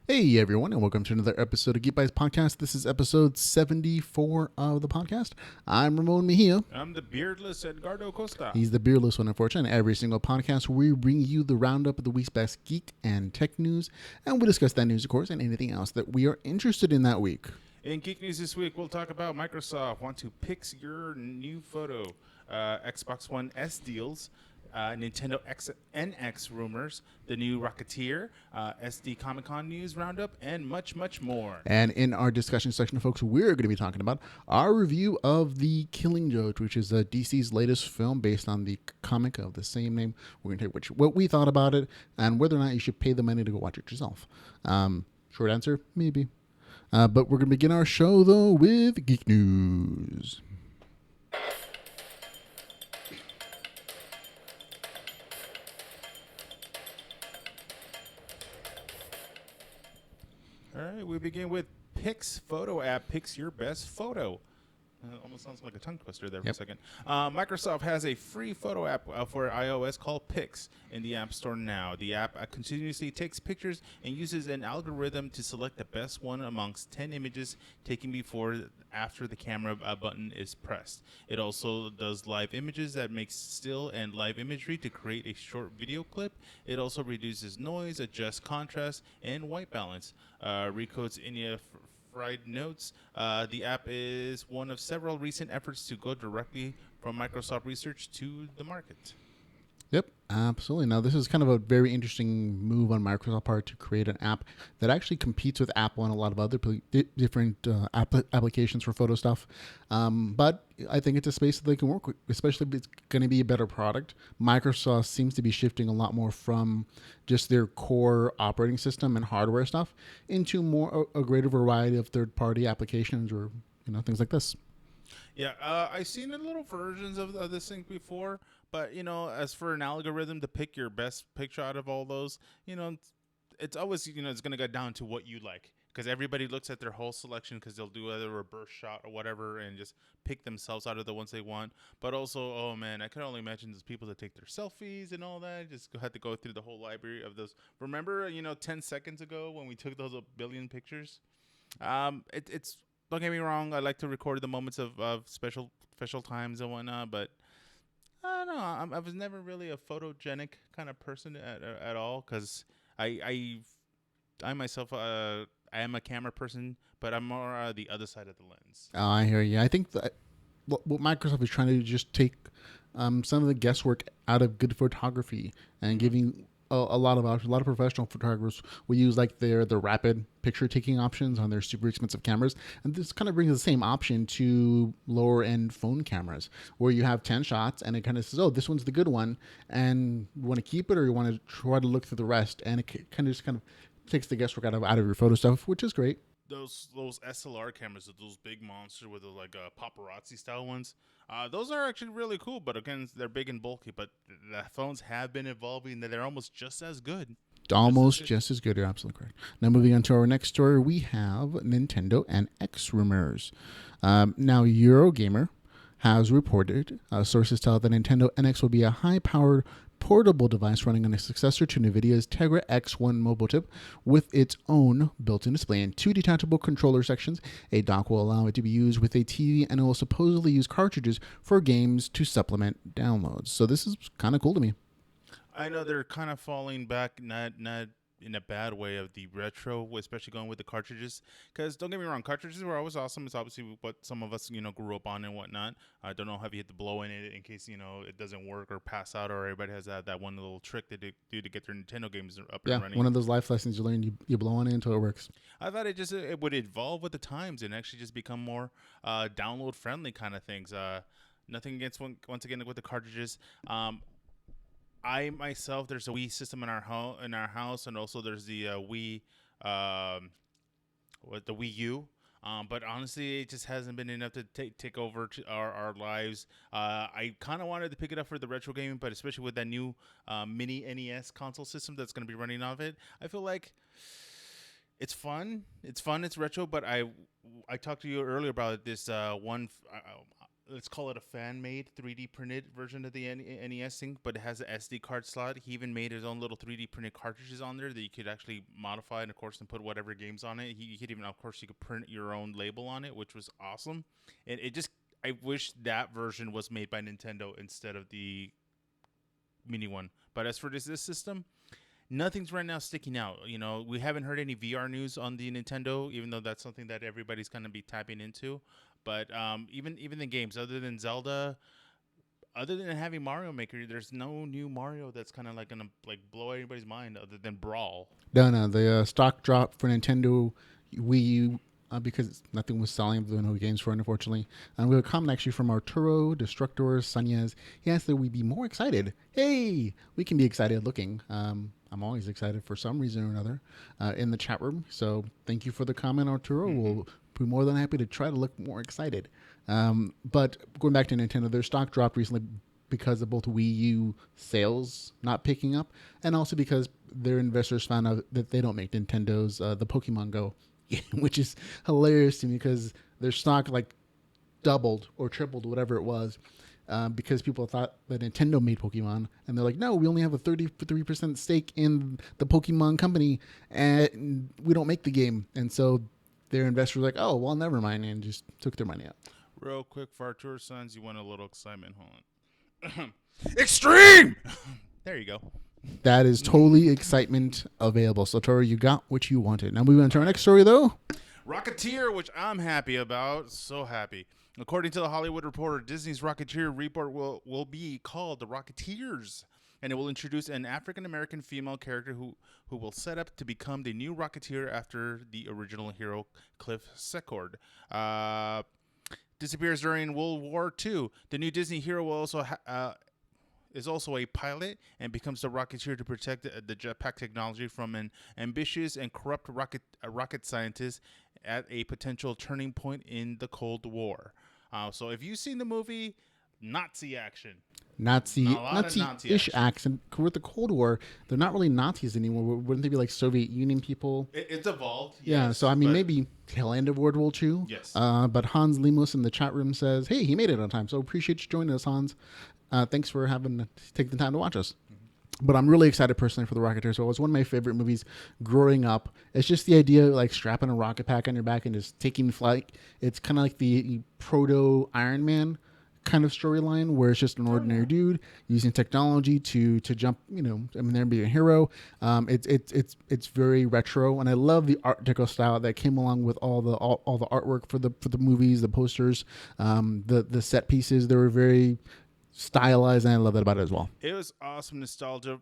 Hey everyone, and welcome to another episode of Geek Bytes podcast. This is episode 74 of the podcast. I'm Ramon Mejia. I'm the beardless Edgardo Acosta. He's the beerless one, unfortunately. Every single podcast, we bring you the roundup of the week's best geek and tech news, and we discuss that news, of course, and anything else that we are interested in that week. In Geek News this week, we'll talk about Microsoft want to pix your new photo, Xbox One S deals, Nintendo NX rumors, the new Rocketeer, SD Comic-Con news roundup, and much, much more. And in our discussion section, folks, we're going to be talking about our review of The Killing Joke, which is DC's latest film based on the comic of the same name. We're going to tell you what we thought about it and whether or not you should pay the money to go watch it yourself. Short answer, maybe. But we're going to begin our show, though, with Geek News. All right, we begin with Pix Photo app. Pix your best photo. Almost sounds like a tongue twister there for a second. Microsoft has a free photo app for iOS called Pix in the App Store now. The app continuously takes pictures and uses an algorithm to select the best one amongst 10 images taken after the camera button is pressed. It also does live images that makes still and live imagery to create a short video clip. It also reduces noise, adjusts contrast, and white balance. Recodes any notes. The app is one of several recent efforts to go directly from Microsoft Research to the market. Yep, absolutely. Now, this is kind of a very interesting move on Microsoft's part to create an app that actually competes with Apple and a lot of other different applications for photo stuff. But I think it's a space that they can work with, especially if it's going to be a better product. Microsoft seems to be shifting a lot more from just their core operating system and hardware stuff into a greater variety of third-party applications or things like this. Yeah, I've seen a little versions of this thing before, but as for an algorithm to pick your best picture out of all those, it's always it's gonna go down to what you like, because everybody looks at their whole selection because they'll do either a reverse shot or whatever and just pick themselves out of the ones they want. But also, oh man, I can only imagine those people that take their selfies and all that. Just had to go through the whole library of those. Remember, 10 seconds ago when we took those a billion pictures? It's don't get me wrong. I like to record the moments of special times and whatnot, but I don't know. I was never really a photogenic kind of person at all, because I myself I am a camera person, but I'm more the other side of the lens. Oh, I hear you. I think that what Microsoft is trying to do is just take some of the guesswork out of good photography and giving a lot of professional photographers will use like the rapid picture taking options on their super expensive cameras, and this kind of brings the same option to lower end phone cameras where you have 10 shots and it kind of says, oh, this one's the good one, and you want to keep it or you want to try to look through the rest, and it kind of takes the guesswork out of your photo stuff, which is great. Those SLR cameras, those big monsters with those paparazzi style ones, those are actually really cool. But again, they're big and bulky. But the phones have been evolving; that they're almost just as good. Just as good. You're absolutely correct. Now, moving on to our next story, we have Nintendo NX rumors. Now, Eurogamer has reported, sources tell that Nintendo NX will be a high-powered portable device running on a successor to NVIDIA's Tegra X1 mobile chip with its own built-in display and two detachable controller sections. A dock will allow it to be used with a TV, and it will supposedly use cartridges for games to supplement downloads. So this is kind of cool to me. I know they're kind of falling back, not in a bad way, of the retro, especially going with the cartridges. Because don't get me wrong, cartridges were always awesome. It's obviously what some of us grew up on and whatnot. I don't know how you hit the blow in it in case it doesn't work or pass out, or everybody has that one little trick to do to get their Nintendo games up and running. Yeah, one of those life lessons you learn. You blow on it until it works. I thought it would evolve with the times and actually just become more download friendly kind of things. Nothing against once again with the cartridges. I myself, there's a Wii system in our house, and also there's the Wii, the Wii U. But honestly, it just hasn't been enough to take over our lives. I kind of wanted to pick it up for the retro gaming, but especially with that new mini NES console system that's going to be running off it, I feel like it's fun. It's retro, but I talked to you earlier about this one. let's call it a fan-made 3D printed version of the NES thing, but it has an SD card slot. He even made his own little 3D printed cartridges on there that you could actually modify and, of course, and put whatever games on it. You could even, of course, you could print your own label on it, which was awesome. And it just, I wish that version was made by Nintendo instead of the mini one. But as for this system, nothing's right now sticking out. You know, we haven't heard any VR news on the Nintendo, even though that's something that everybody's going to be tapping into. But even the games, other than Zelda, other than having Mario Maker, there's no new Mario that's kind of like gonna like blow everybody's mind, other than Brawl. No. The stock drop for Nintendo Wii U because nothing was selling. There were no games for it, unfortunately. And we have a comment actually from Arturo Destructor Sanez. He asked that we be more excited. Hey, we can be excited looking. I'm always excited for some reason or another in the chat room. So thank you for the comment, Arturo. Mm-hmm. We'll be more than happy to try to look more excited. But going back to Nintendo, their stock dropped recently because of both Wii U sales not picking up, and also because their investors found out that they don't make Nintendo's the Pokemon Go, which is hilarious to me because their stock like doubled or tripled, whatever it was, because people thought that Nintendo made Pokemon, and they're like, no, we only have a 33% stake in the Pokemon company, and we don't make the game. And so their investors were like, oh, well, never mind, and just took their money out. Real quick, for our tour sons, you want a little excitement? Hold on. Extreme! There you go. That is totally excitement available. So, Toro, you got what you wanted. Now, we went to our next story, though. Rocketeer, which I'm happy about. So happy. According to the Hollywood Reporter, Disney's Rocketeer reboot will be called The Rocketeers, and it will introduce an African-American female character who will set up to become the new Rocketeer after the original hero, Cliff Secord. Disappears during World War II. The new Disney hero will also is also a pilot and becomes the Rocketeer to protect the jetpack technology from an ambitious and corrupt rocket scientist at a potential turning point in the Cold War. So if you've seen the movie, Nazi action. Nazi-ish action. With the Cold War, they're not really Nazis anymore. Wouldn't they be like Soviet Union people? It's evolved. Yeah, yes, so I mean, maybe tail end of World War II. Yes. But Hans Limos in the chat room says, hey, he made it on time. So appreciate you joining us, Hans. Thanks for taking the time to watch us. Mm-hmm. But I'm really excited personally for the Rocketeer. So it was one of my favorite movies growing up. It's just the idea of like strapping a rocket pack on your back and just taking flight. It's kind of like the proto Iron Man kind of storyline where it's just an ordinary dude using technology to jump, there and be a hero. It's very retro, and I love the Art Deco style that came along with all the artwork for the movies, the posters, the set pieces. They were very stylized, and I love that about it as well. It was awesome nostalgia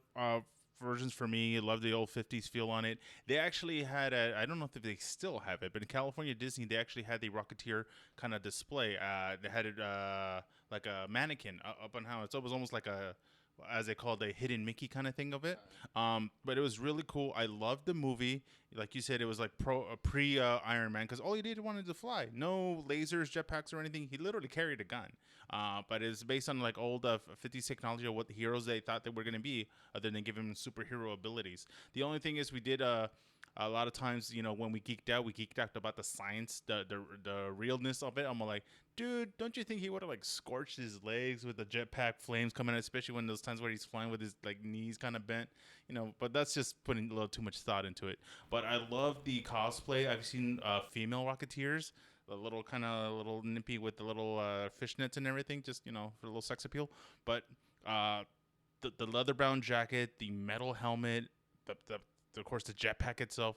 versions for me. I love the old 50s feel on it. They actually had I don't know if they still have it, but in California Disney, they actually had the Rocketeer kind of display. They had it like a mannequin up on how it was almost like as they called a hidden Mickey kind of thing of it. But it was really cool. I loved the movie. Like you said, it was like pre Iron Man, because all he wanted to fly. No lasers, jetpacks, or anything. He literally carried a gun. But it's based on like old 50s technology of what the heroes they thought they were going to be, other than giving them superhero abilities. The only thing is we did a lot of times, when we geeked out about the science, the realness of it. I'm like, dude, don't you think he would have like scorched his legs with the jetpack flames coming out, especially when those times where he's flying with his like knees kind of bent, but that's just putting a little too much thought into it. But I love the cosplay. I've seen female Rocketeers, the little nippy with the little fishnets and everything, just, for a little sex appeal. But the leather-bound jacket, the metal helmet, of course, the jetpack itself,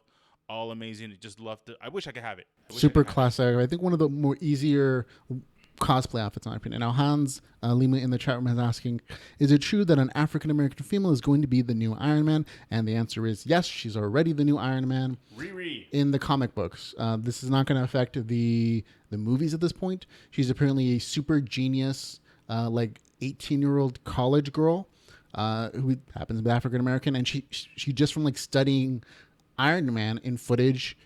all amazing. Just loved it. I wish I could have it. Super classic. I think one of the more easier cosplay outfits, in my opinion. Now, Hans Lima in the chat room is asking, is it true that an African-American female is going to be the new Iron Man? And the answer is yes, she's already the new Iron Man. In the comic books. This is not going to affect the movies at this point. She's apparently a super genius, 18-year-old college girl who happens to be African-American. And she just from studying Iron Man in footage,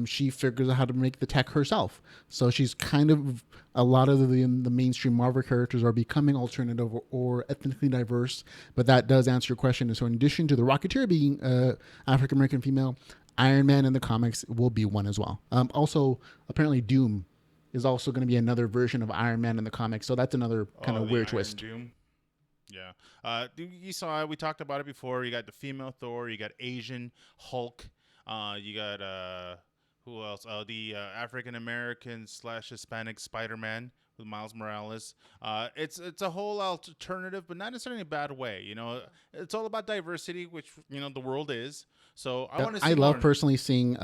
she figures out how to make the tech herself. So she's kind of, a lot of the mainstream Marvel characters are becoming alternative or ethnically diverse, but that does answer your question. So in addition to the Rocketeer being African-American female, Iron Man in the comics will be one as well. Also, apparently Doom is also going to be another version of Iron Man in the comics. So that's another kind Oh, of the weird Iron twist. Doom. Yeah. You saw it. We talked about it before. You got the female Thor. You got Asian Hulk. You got who else? The African American / Hispanic Spider Man with Miles Morales. It's a whole alternative, but not necessarily in a bad way. You know, it's all about diversity, which the world is. So I want to I see love more. personally seeing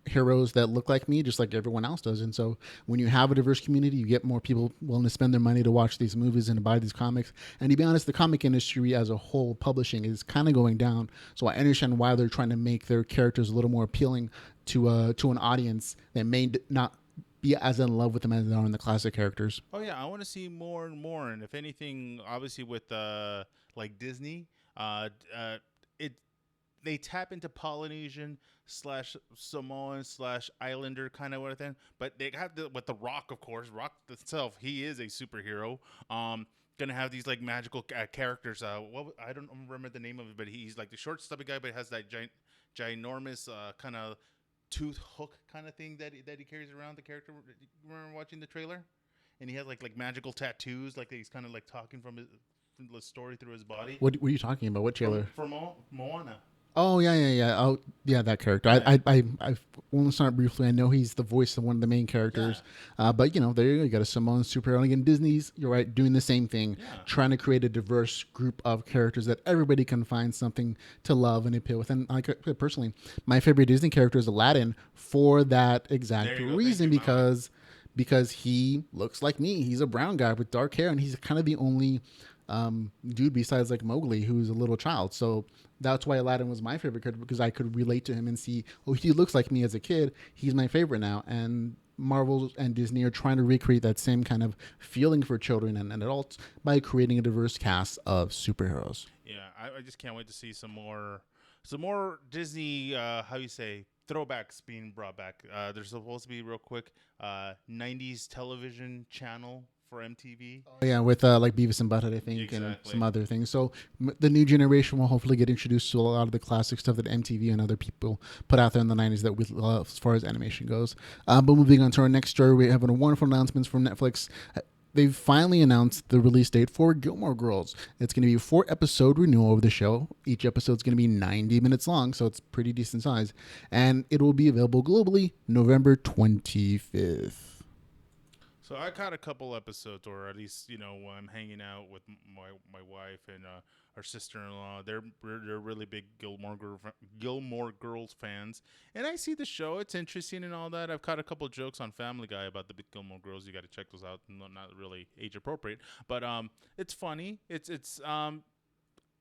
heroes that look like me, just like everyone else does. And so when you have a diverse community, you get more people willing to spend their money to watch these movies and to buy these comics. And to be honest, the comic industry as a whole, publishing, is kind of going down. So I understand why they're trying to make their characters a little more appealing to an audience that may not be as in love with them as they are in the classic characters. Oh yeah, I want to see more and more. And if anything, obviously with like Disney, it they tap into Polynesian / Samoan / Islander kind of thing. But they have with the Rock, of course. Rock itself, he is a superhero. Gonna have these like magical characters. I don't remember the name of it, but he's like the short, stubby guy, but has that ginormous kind of tooth hook kind of thing that he carries around. The character. Remember watching the trailer? And he has like magical tattoos, like he's kind of like talking from the story through his body. What are you talking about? What trailer? From Moana. Oh yeah. Oh yeah, that character. Yeah. I only saw it briefly. I know he's the voice of one of the main characters. Yeah. But there you got a Samoan superhero. And again, Disney's, you're right, doing the same thing, trying to create a diverse group of characters that everybody can find something to love and appeal with. And personally, my favorite Disney character is Aladdin for that exact reason, because he looks like me. He's a brown guy with dark hair, and he's kind of the only dude besides like Mowgli who's a little child. So that's why Aladdin was my favorite character, because I could relate to him and see, oh, he looks like me as a kid. He's my favorite now. And Marvel and Disney are trying to recreate that same kind of feeling for children and adults by creating a diverse cast of superheroes. Yeah, I just can't wait to see some more Disney, how you say, throwbacks being brought back. There's supposed to be real quick 90s television channel for MTV. Oh, yeah, with like Beavis and Butthead, I think, and some other things. So the new generation will hopefully get introduced to a lot of the classic stuff that MTV and other people put out there in the 90s that we love as far as animation goes. But moving on to our next story, we have a wonderful announcements from Netflix. They've finally announced the release date for Gilmore Girls. It's going to be a 4-episode renewal of the show. Each episode is going to be 90 minutes long, so it's pretty decent size. And it will be available globally November 25th. So I caught a couple episodes, or at least when I'm hanging out with my wife and our sister-in-law. They're really big Gilmore Girls fans, and I see the show. It's interesting and all that. I've caught a couple jokes on Family Guy about the big Gilmore Girls. You got to check those out. Not really age appropriate, but it's funny. It's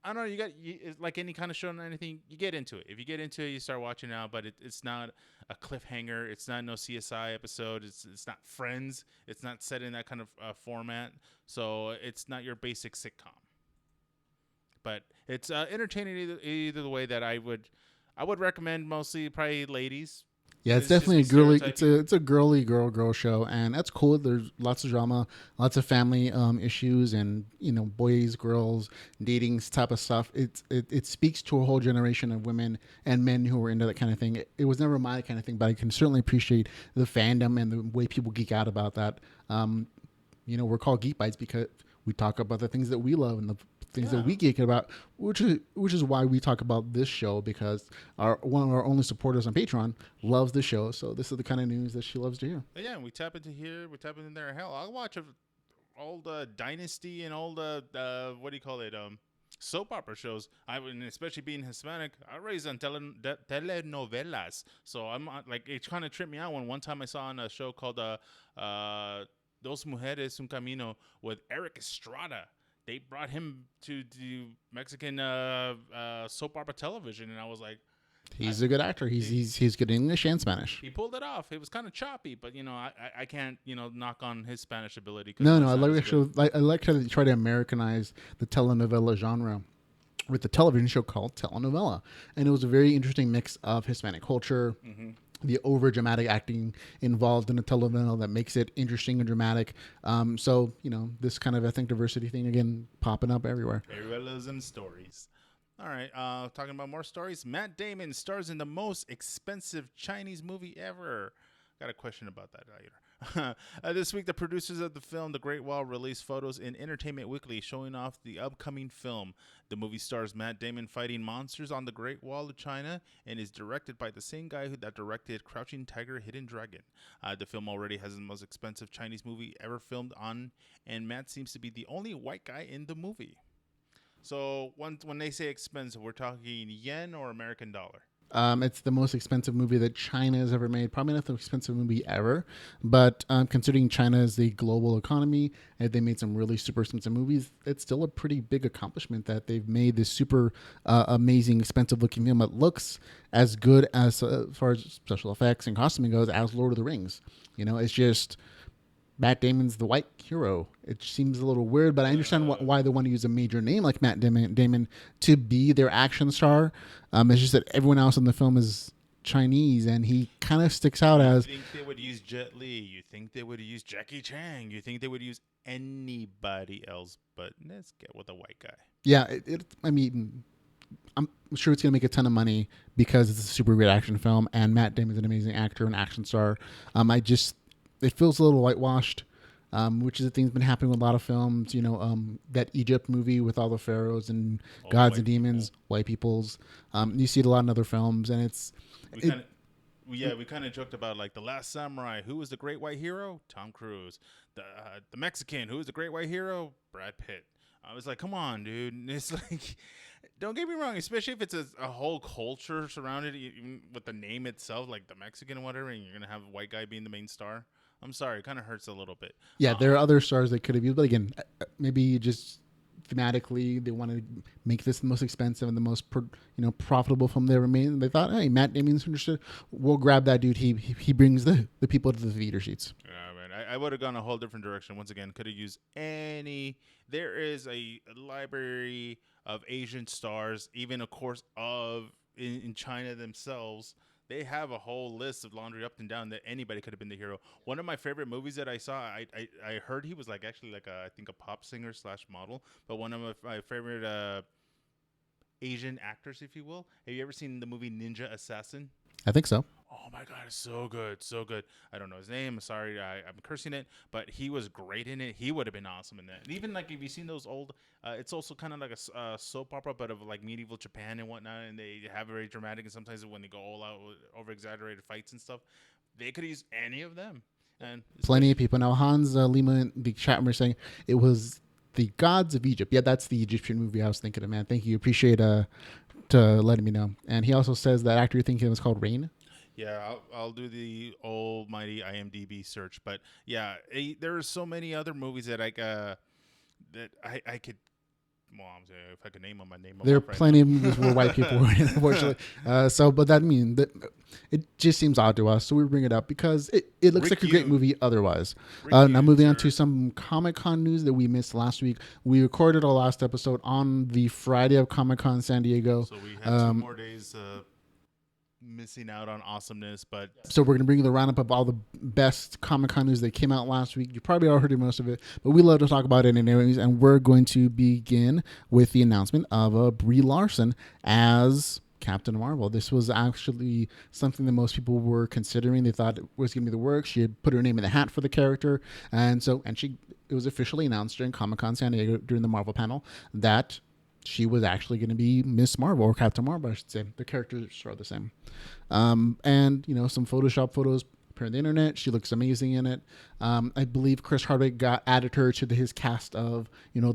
I don't know. It's like any kind of show or anything, you get into it. If you get into it, you start watching out. But it's not a cliffhanger. It's not no CSI episode. It's not Friends. It's not set in that kind of format. So it's not your basic sitcom. But it's entertaining either the way that I would recommend. Mostly probably ladies. Yeah, it's definitely a girly. It's a girly girl show, and that's cool. There's lots of drama, lots of family issues, and boys, girls, dating type of stuff. It speaks to a whole generation of women and men who are into that kind of thing. It was never my kind of thing, but I can certainly appreciate the fandom and the way people geek out about that. We're called Geek Bytes because we talk about the things that we love and the things that we geek about, which is why we talk about this show, because one of our only supporters on Patreon loves the show. So this is the kind of news that she loves to hear. Yeah, we tap into here, we tap into there. Hell, I'll watch all the Dynasty and all the what do you call it, soap opera shows. Especially being Hispanic, I raised on telenovelas. So I'm like, it kind of tripped me out when one time I saw on a show called Dos Mujeres Un Camino with Eric Estrada. They brought him to Mexican soap opera television, and I was like, he's a good actor. He's good in English and Spanish. He pulled it off. It was kind of choppy, but I can't knock on his Spanish ability. No, I like how they try to Americanize the telenovela genre with the television show called Telenovela, and it was a very interesting mix of Hispanic culture. Mm-hmm. The over dramatic acting involved in a telenovela that makes it interesting and dramatic. So this kind of ethnic diversity thing again popping up everywhere. Everybody loves them stories. All right, talking about more stories. Matt Damon stars in the most expensive Chinese movie ever. Got a question about that later. This week, the producers of the film The Great Wall released photos in Entertainment Weekly showing off the upcoming film. The movie stars Matt Damon fighting monsters on the Great Wall of China and is directed by the same guy that directed Crouching Tiger, Hidden Dragon. The film already has the most expensive Chinese movie ever filmed on, and Matt seems to be the only white guy in the movie. So when they say expensive, we're talking yen or American dollar? It's the most expensive movie that China has ever made. Probably not the expensive movie ever, but considering China is the global economy and they made some really super expensive movies, it's still a pretty big accomplishment that they've made this super amazing, expensive looking film that looks as good as far as special effects and costuming goes as Lord of the Rings. It's just Matt Damon's the white hero. It seems a little weird, but I understand why they want to use a major name like Matt Damon to be their action star. It's just that everyone else in the film is Chinese, and he kind of sticks out as. You think they would use Jet Li? You think they would use Jackie Chan? You think they would use anybody else? But let's get with a white guy. Yeah, I mean, I'm sure it's going to make a ton of money because it's a super great action film, and Matt Damon's an amazing actor and action star. It feels a little whitewashed, which is a thing that's been happening with a lot of films. That Egypt movie with all the pharaohs and gods and demons, white peoples. You see it a lot in other films, and we kind of joked about like The Last Samurai. Who was the great white hero? Tom Cruise. The Mexican. Who was the great white hero? Brad Pitt. I was like, come on, dude. And it's like, don't get me wrong, especially if it's a whole culture surrounded even with the name itself, like the Mexican or whatever, and you're gonna have a white guy being the main star. I'm sorry, it kind of hurts a little bit. Yeah, there are other stars they could have used, but again, maybe just thematically they want to make this the most expensive and the most profitable film they ever made. And they thought, hey, Matt Damon's interested. We'll grab that dude. He brings the people to the theater seats. Yeah, man, I would have gone a whole different direction. Once again, could have used any. There is a library of Asian stars, even of course in China themselves. They have a whole list of laundry up and down that anybody could have been the hero. One of my favorite movies that I saw, I heard he was actually I think a pop singer / model, but one of my favorite Asian actors, if you will. Have you ever seen the movie Ninja Assassin? I think so. Oh my God, it's so good, so good. I don't know his name. I'm sorry, I'm cursing it, but he was great in it. He would have been awesome in that. And even if you've seen those old, it's also kind of like a soap opera, but of like medieval Japan and whatnot. And they have very dramatic, and sometimes when they go all out with over exaggerated fights and stuff, they could use any of them. And plenty of people now. Hans Lima in the chat room were saying it was the Gods of Egypt. Yeah, that's the Egyptian movie I was thinking of. Man, thank you. Appreciate to letting me know. And he also says that actor you're thinking was called Rain. Yeah, I'll do the almighty IMDb search, but yeah, there are so many other movies that I could. Well, I'm saying if I could name them, I'd name them. There are plenty of movies where white people were in, unfortunately. But that means that it just seems odd to us, so we bring it up because it looks like a great movie otherwise. Now moving on to some Comic-Con news that we missed last week. We recorded our last episode on the Friday of Comic-Con San Diego. So we had 2 more days missing out on awesomeness, but so we're going to bring you the roundup of all the best Comic-Con news that came out last week. You probably already heard most of it, but we love to talk about it anyways, and we're going to begin with the announcement of Brie Larson as Captain Marvel. This was actually something that most people were considering. They thought it was going to be the work. She had put her name in the hat for the character, it was officially announced during Comic-Con San Diego during the Marvel panel that she was actually going to be Miss Marvel, or Captain Marvel, I should say. The characters are the same. Some Photoshop photos appear on the internet. She looks amazing in it. I believe Chris Hardwick added her to his cast of,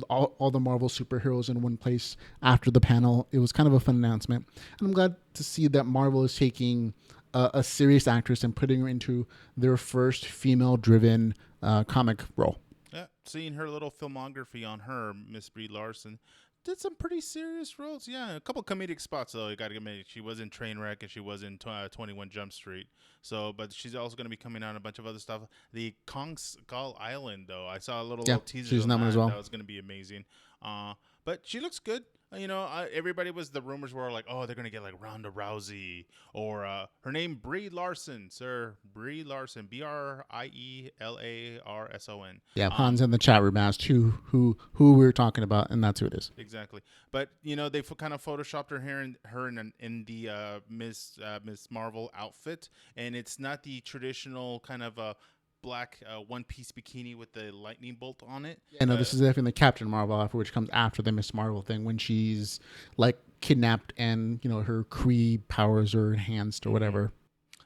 all the Marvel superheroes in one place after the panel. It was kind of a fun announcement. And I'm glad to see that Marvel is taking a serious actress and putting her into their first female-driven comic role. Yeah, seeing her little filmography on her, Miss Brie Larson, did some pretty serious roles. Yeah, a couple comedic spots though. You got to admit, she was in Trainwreck and she was in 21 Jump Street. So, but she's also going to be coming out in a bunch of other stuff. The Kong Skull Island though, I saw a little teaser. She's on that. As well. That was going to be amazing. But she looks good. Everybody the rumors were like, oh, they're going to get like Ronda Rousey or her name, Brie Larson, sir. Brie Larson, BrieLarson. Yeah, Hans in the chat room asked who we were talking about, and that's who it is. Exactly. But, they kind of photoshopped her hair in the Miss Marvel outfit, and it's not the traditional kind of black one-piece bikini with the lightning bolt on it. Yeah, no, this is definitely the Captain Marvel outfit, which comes after the Miss Marvel thing when she's like kidnapped and her Kree powers are enhanced or whatever.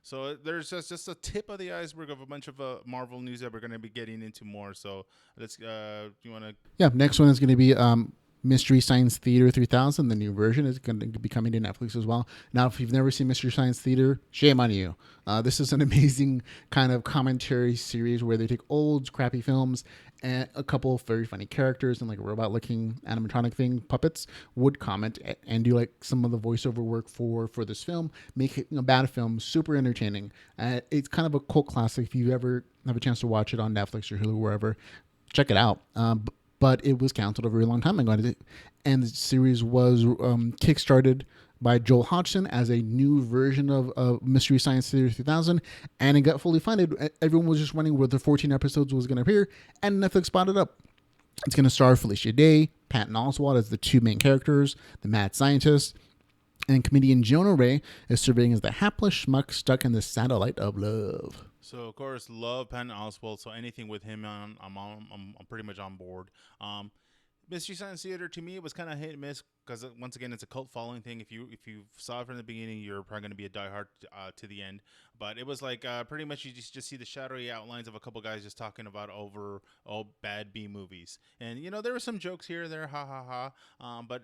So there's just a tip of the iceberg of a bunch of Marvel news that we're going to be getting into more. So let's, you want to? Yeah, next one is going to be Mystery Science Theater 3000. The new version is going to be coming to Netflix as well. Now, if you've never seen Mystery Science Theater, shame on you. This is an amazing kind of commentary series where they take old, crappy films and a couple of very funny characters and like a robot-looking animatronic thing, puppets, would comment and do like some of the voiceover work for this film, make it a bad film super entertaining. It's kind of a cult classic. If you ever have a chance to watch it on Netflix or Hulu, wherever, check it out. But it was canceled a very long time ago. And the series was kickstarted by Joel Hodgson as a new version of Mystery Science Theater 3000, and it got fully funded. Everyone was just wondering where the 14 episodes was going to appear, and Netflix bought it up. It's going to star Felicia Day, Patton Oswalt as the two main characters, the mad scientist, and comedian Jonah Ray is serving as the hapless schmuck stuck in the satellite of love. So of course, love Patton Oswalt. So anything with him, I'm pretty much on board. Mystery Science Theater to me it was kind of hit and miss because once again it's a cult following thing. If you saw it from the beginning, you're probably going to be a diehard to the end. But it was like pretty much you just see the shadowy outlines of a couple guys just talking about over bad B movies, and there were some jokes here and there, ha ha ha. But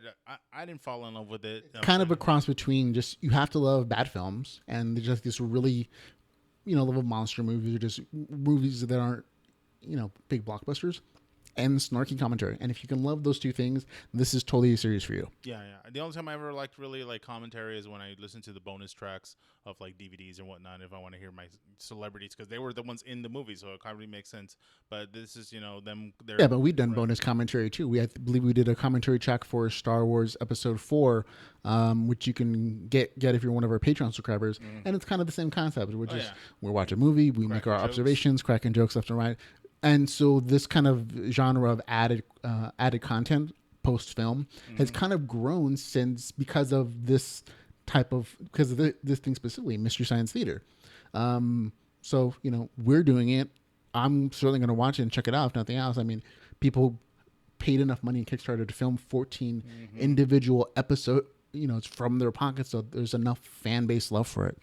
I didn't fall in love with it. Kind of a cross between just you have to love bad films and just this really love monster movies or just movies that aren't big blockbusters. And snarky commentary. And if you can love those two things, this is totally a series for you. Yeah. The only time I ever really like commentary is when I listen to the bonus tracks of like DVDs and whatnot. If I want to hear my celebrities, because they were the ones in the movie, so it kind of really makes sense. But this is them. Yeah, but we've done bonus commentary too. I believe we did a commentary track for Star Wars Episode 4, which you can get if you're one of our Patreon subscribers. And it's kind of the same concept, which is we're watching a movie, we make our observations, cracking jokes left and right. And so this kind of genre of added content post film has kind of grown because of this thing specifically, Mystery Science Theater. So we're doing it. I'm certainly going to watch it and check it out. If nothing else, I mean, people paid enough money in Kickstarter to film 14 individual episodes. It's from their pockets, so there's enough fan base love for it.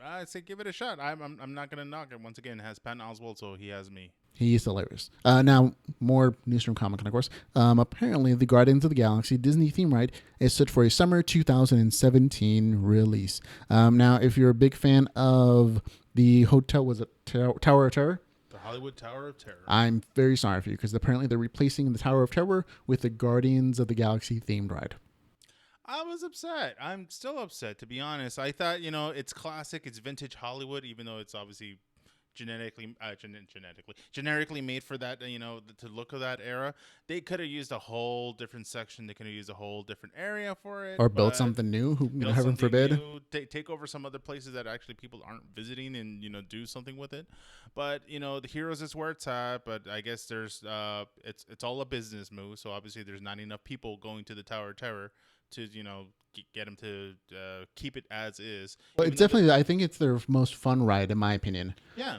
I say give it a shot. I'm not going to knock it. Once again, it has Patton Oswalt, so he has me. He is hilarious. Now, more news from Comic-Con, of course. Apparently, the Guardians of the Galaxy Disney theme ride is set for a summer 2017 release. Now, if you're a big fan of the hotel, was it Tower of Terror? The Hollywood Tower of Terror. I'm very sorry for you because apparently they're replacing the Tower of Terror with the Guardians of the Galaxy themed ride. I was upset. I'm still upset, to be honest. I thought, it's classic. It's vintage Hollywood, even though it's obviously generically made for that, to look of that era. They could have used a whole different section. They could have used a whole different area for it. Or built something new, heaven forbid. Take over some other places that actually people aren't visiting and, do something with it. But, the Heroes is where it's at. But I guess there's, it's all a business move. So obviously there's not enough people going to the Tower of Terror to get them to keep it as is. Well, it's definitely, I think it's their most fun ride in my opinion. Yeah.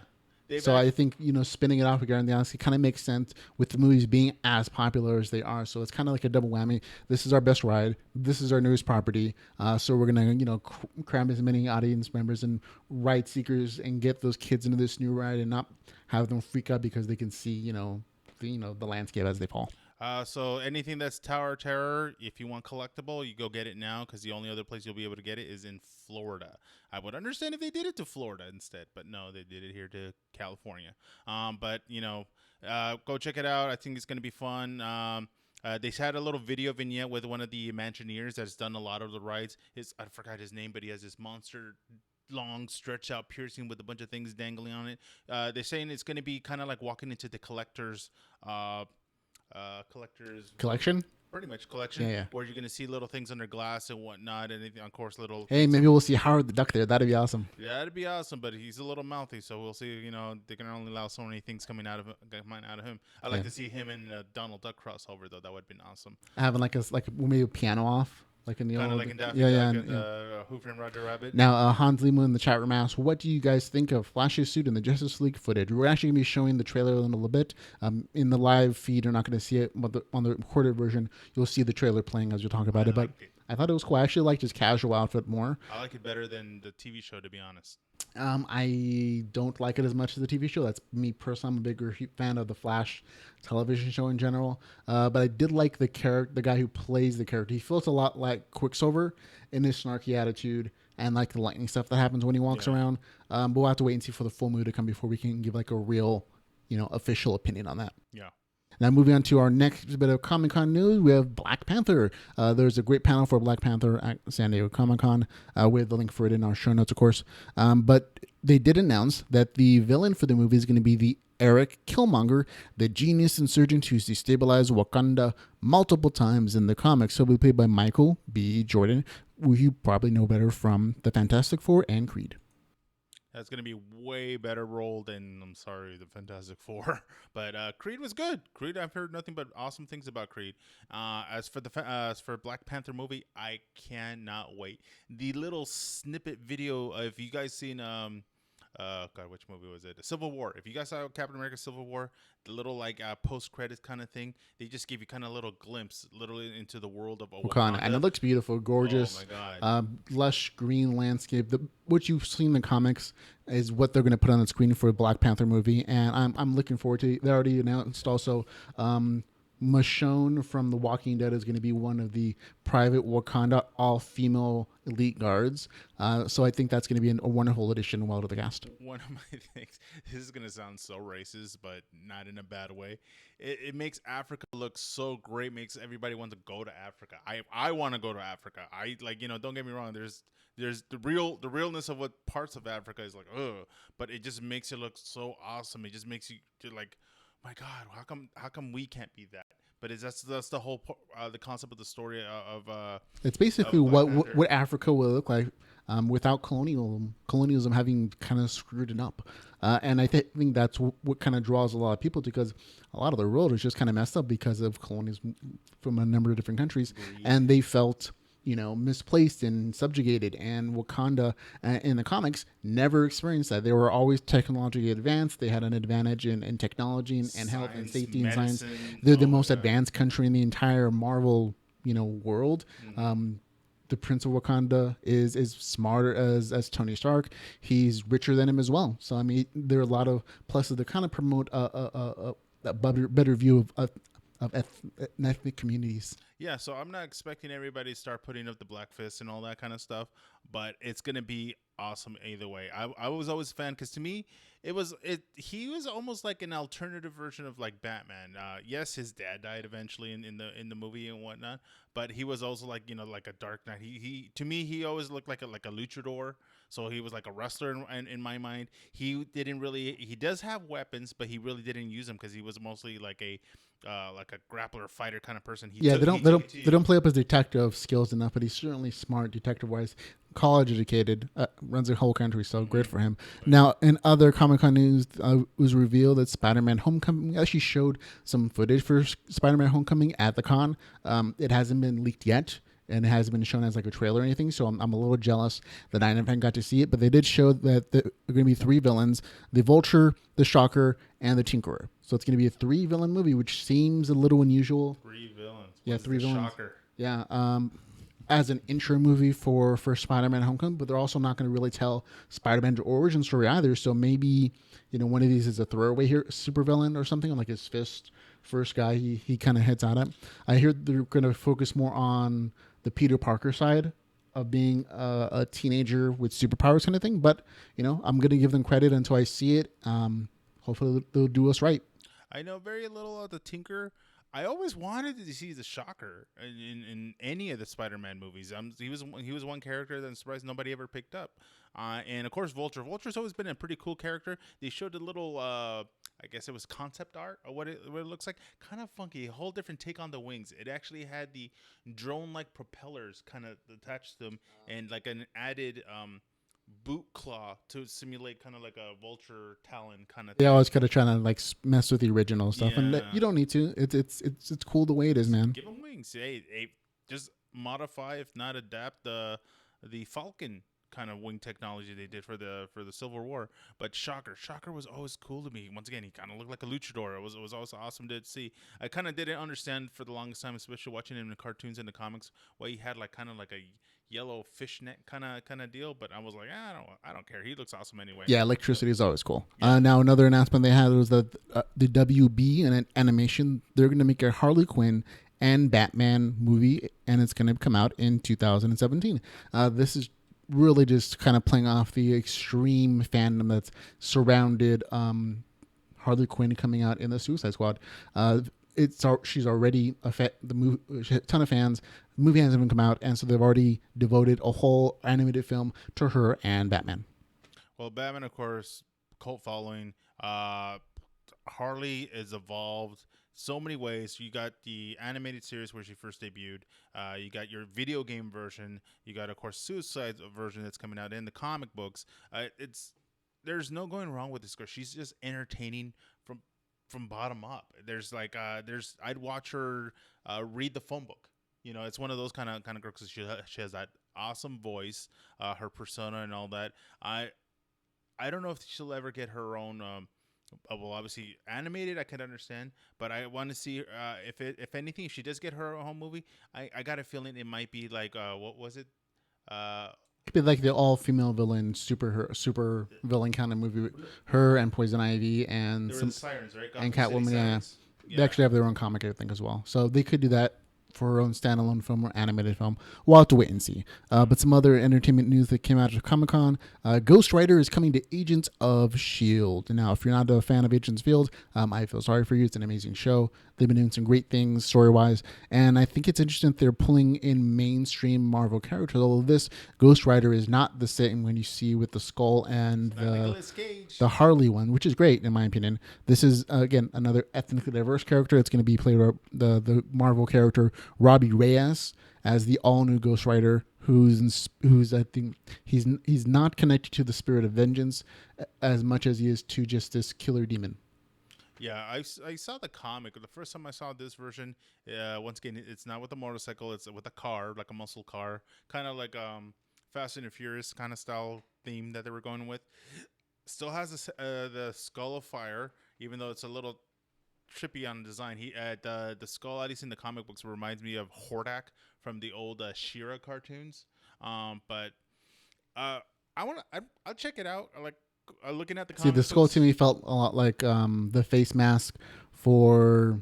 I think spinning it off again, the honestly kind of makes sense with the movies being as popular as they are. So it's kind of like a double whammy. This is our best ride. This is our newest property. So we're gonna cram as many audience members and ride seekers and get those kids into this new ride and not have them freak out because they can see the landscape as they fall. So anything that's Tower of Terror, if you want collectible, you go get it now because the only other place you'll be able to get it is in Florida. I would understand if they did it to Florida instead, but no, they did it here to California. But go check it out. I think it's going to be fun. They had a little video vignette with one of the Imagineers that's done a lot of the rides. I forgot his name, but he has this monster long stretched out piercing with a bunch of things dangling on it. They're saying it's going to be kind of like walking into the collector's collection, pretty much collection. Yeah. Where you're gonna see little things under glass and whatnot, and of course little. Hey, maybe we'll see Howard the Duck there. That'd be awesome. Yeah, that'd be awesome, but he's a little mouthy, so we'll see. They can only allow so many things coming out of him. I'd like to see him and Donald Duck crossover though. That would have been awesome. Having like maybe a piano off. like in the Kind of old, like in Daffy yeah, Duck yeah, and yeah. Who Framed Roger Rabbit. Now, Hans Lima in the chat room asks, what do you guys think of Flash's suit in the Justice League footage? We're actually going to be showing the trailer in a little bit. In the live feed, you're not going to see it, but on the recorded version, you'll see the trailer playing as we talk about I it. But liked it. I thought it was cool. I actually liked his casual outfit more. I like it better than the TV show, to be honest. I don't like it as much as the TV show. That's me personally. I'm a bigger fan of the Flash television show in general. But I did like the guy who plays the character. He feels a lot like Quicksilver in his snarky attitude and like the lightning stuff that happens when he walks around. But we'll have to wait and see for the full movie to come before we can give like a real, official opinion on that. Yeah. Now, moving on to our next bit of Comic Con news, we have Black Panther. There's a great panel for Black Panther at San Diego Comic Con. We have the link for it in our show notes, of course. But they did announce that the villain for the movie is going to be the Eric Killmonger, the genius insurgent who's destabilized Wakanda multiple times in the comics. He'll be played by Michael B. Jordan, who you probably know better from the Fantastic Four and Creed. That's going to be way better role than, I'm sorry, the Fantastic Four. But Creed was good. Creed, I've heard nothing but awesome things about Creed. As for Black Panther movie, I cannot wait. The little snippet video, if you guys seen, God, which movie was it? Civil War. If you guys saw Captain America Civil War, the little like post-credits kind of thing, they just give you kind of a little glimpse literally into the world of Wakanda. And it looks beautiful, gorgeous. Oh my God. Lush green landscape. What you've seen in the comics is what they're going to put on the screen for a Black Panther movie, and I'm looking forward to it. They already announced also Michonne from The Walking Dead is going to be one of the private Wakanda all-female elite guards. So I think that's going to be a wonderful addition well to the cast. One of my things, this is going to sound so racist, but not in a bad way. It makes Africa look so great, makes everybody want to go to Africa. I want to go to Africa. I like, don't get me wrong. There's the realness of what parts of Africa is like, but it just makes it look so awesome. It just makes you like, my God, how come we can't be that? But that's the whole the concept of the story of it's basically what Africa will look like without colonialism having kind of screwed it up, and I think that's what kind of draws a lot of people to, because a lot of the world is just kind of messed up because of colonialism from a number of different countries, and they felt misplaced and subjugated. And Wakanda in the comics never experienced that. They were always technologically advanced. They had an advantage in technology and health and safety and science. They're the most advanced country in the entire Marvel, world. Mm-hmm. The Prince of Wakanda is smarter as Tony Stark. He's richer than him as well. So I mean, there are a lot of pluses to kind of promote a better view of ethnic communities. Yeah, so I'm not expecting everybody to start putting up the black fist and all that kind of stuff, but it's gonna be awesome either way. I was always a fan, because to me he was almost like an alternative version of like Batman. Yes, his dad died eventually in the movie and whatnot, but he was also like like a Dark Knight. He to me he always looked like a luchador. So he was like a wrestler in my mind. He does have weapons, but he really didn't use them because he was mostly like a grappler fighter kind of person. They don't play up his detective skills enough, but he's certainly smart detective wise, college educated, runs a whole country, so great for him. Now, in other Comic-Con news, it was revealed that Spider-Man Homecoming actually showed some footage for Spider-Man Homecoming at the con. It hasn't been leaked yet, and it hasn't been shown as like a trailer or anything, so I'm a little jealous that I never got to see it. But they did show that there are going to be 3 villains: the Vulture, the Shocker, and the Tinkerer. So it's going to be a 3-villain movie, which seems a little unusual. 3 villains. Yeah, 3 villains. Shocker. Yeah, as an intro movie for Spider-Man Homecoming, but they're also not going to really tell Spider-Man's origin story either. So maybe one of these is a throwaway here supervillain or something, like his first guy he kind of heads out at. I hear they're going to focus more on the Peter Parker side of being a teenager with superpowers kind of thing. But, I'm going to give them credit until I see it. Hopefully they'll do us right. I know very little of the Tinker. I always wanted to see the Shocker in any of the Spider-Man movies. He was one character that I'm surprised nobody ever picked up. And of course, Vulture. Vulture's always been a pretty cool character. They showed a little, I guess it was concept art or what it looks like. Kind of funky, a whole different take on the wings. It actually had the drone-like propellers kind of attached to them, and like an added boot claw to simulate kind of like a vulture talon kind of thing. They always kind of trying to like mess with the original stuff, and you don't need to. It's cool the way it is, man. Give them wings. Hey, just modify, if not adapt, the Falcon kind of wing technology they did for the Civil War. But Shocker was always cool to me. Once again, he kind of looked like a luchador. It was always awesome to see. I kind of didn't understand for the longest time, especially watching him in the cartoons and the comics, why he had like kind of like a yellow fishnet kind of deal. But I was like, I don't care. He looks awesome anyway. Yeah, electricity is always cool. Yeah. Now, another announcement they had was that the WB and animation, they're going to make a Harley Quinn and Batman movie, and it's going to come out in 2017. This is really just kind of playing off the extreme fandom that's surrounded Harley Quinn coming out in the Suicide Squad. She's already a ton of fans. The movie hasn't even come out, and so they've already devoted a whole animated film to her and Batman. Well, Batman, of course, cult following. Harley is evolved so many ways. You got the animated series where she first debuted. You got your video game version. You got, of course, Suicide version that's coming out in the comic books. There's no going wrong with this girl. She's just entertaining from bottom up. I'd watch her read the phone book. It's one of those kind of girls because she has that awesome voice, her persona and all that. I don't know if she'll ever get her own. Well, obviously animated, I could understand, but I want to see if anything, if she does get her own movie, I got a feeling it might be like what was it? Could be like the all-female villain, super villain kind of movie. Her and Poison Ivy and There were the Sirens, right? and Gotham City Catwoman. Sirens. They actually have their own comic, I think, as well. So they could do that for her own standalone film or animated film. We'll have to wait and see. But some other entertainment news that came out of Comic-Con. Ghost Rider is coming to Agents of S.H.I.E.L.D. Now, if you're not a fan of Agents of S.H.I.E.L.D., I feel sorry for you. It's an amazing show. They've been doing some great things story-wise. And I think it's interesting that they're pulling in mainstream Marvel characters, although this Ghost Rider is not the same when you see with the Skull and the Harley one, which is great in my opinion. This is, again, another ethnically diverse character. It's going to be played by the Marvel character Robbie Reyes as the all-new Ghost Rider, who's I think he's not connected to the spirit of vengeance as much as he is to just this killer demon. Yeah, I saw the comic. The first time I saw this version, once again, it's not with a motorcycle. It's with a car, like a muscle car, kind of like Fast and Furious kind of style theme that they were going with. Still has the Skull of Fire, even though it's a little trippy on design. The skull, at least in the comic books, reminds me of Hordak from the old She-Ra cartoons. But I'll check it out. Like looking at the comic the skull books. to me felt a lot like the face mask for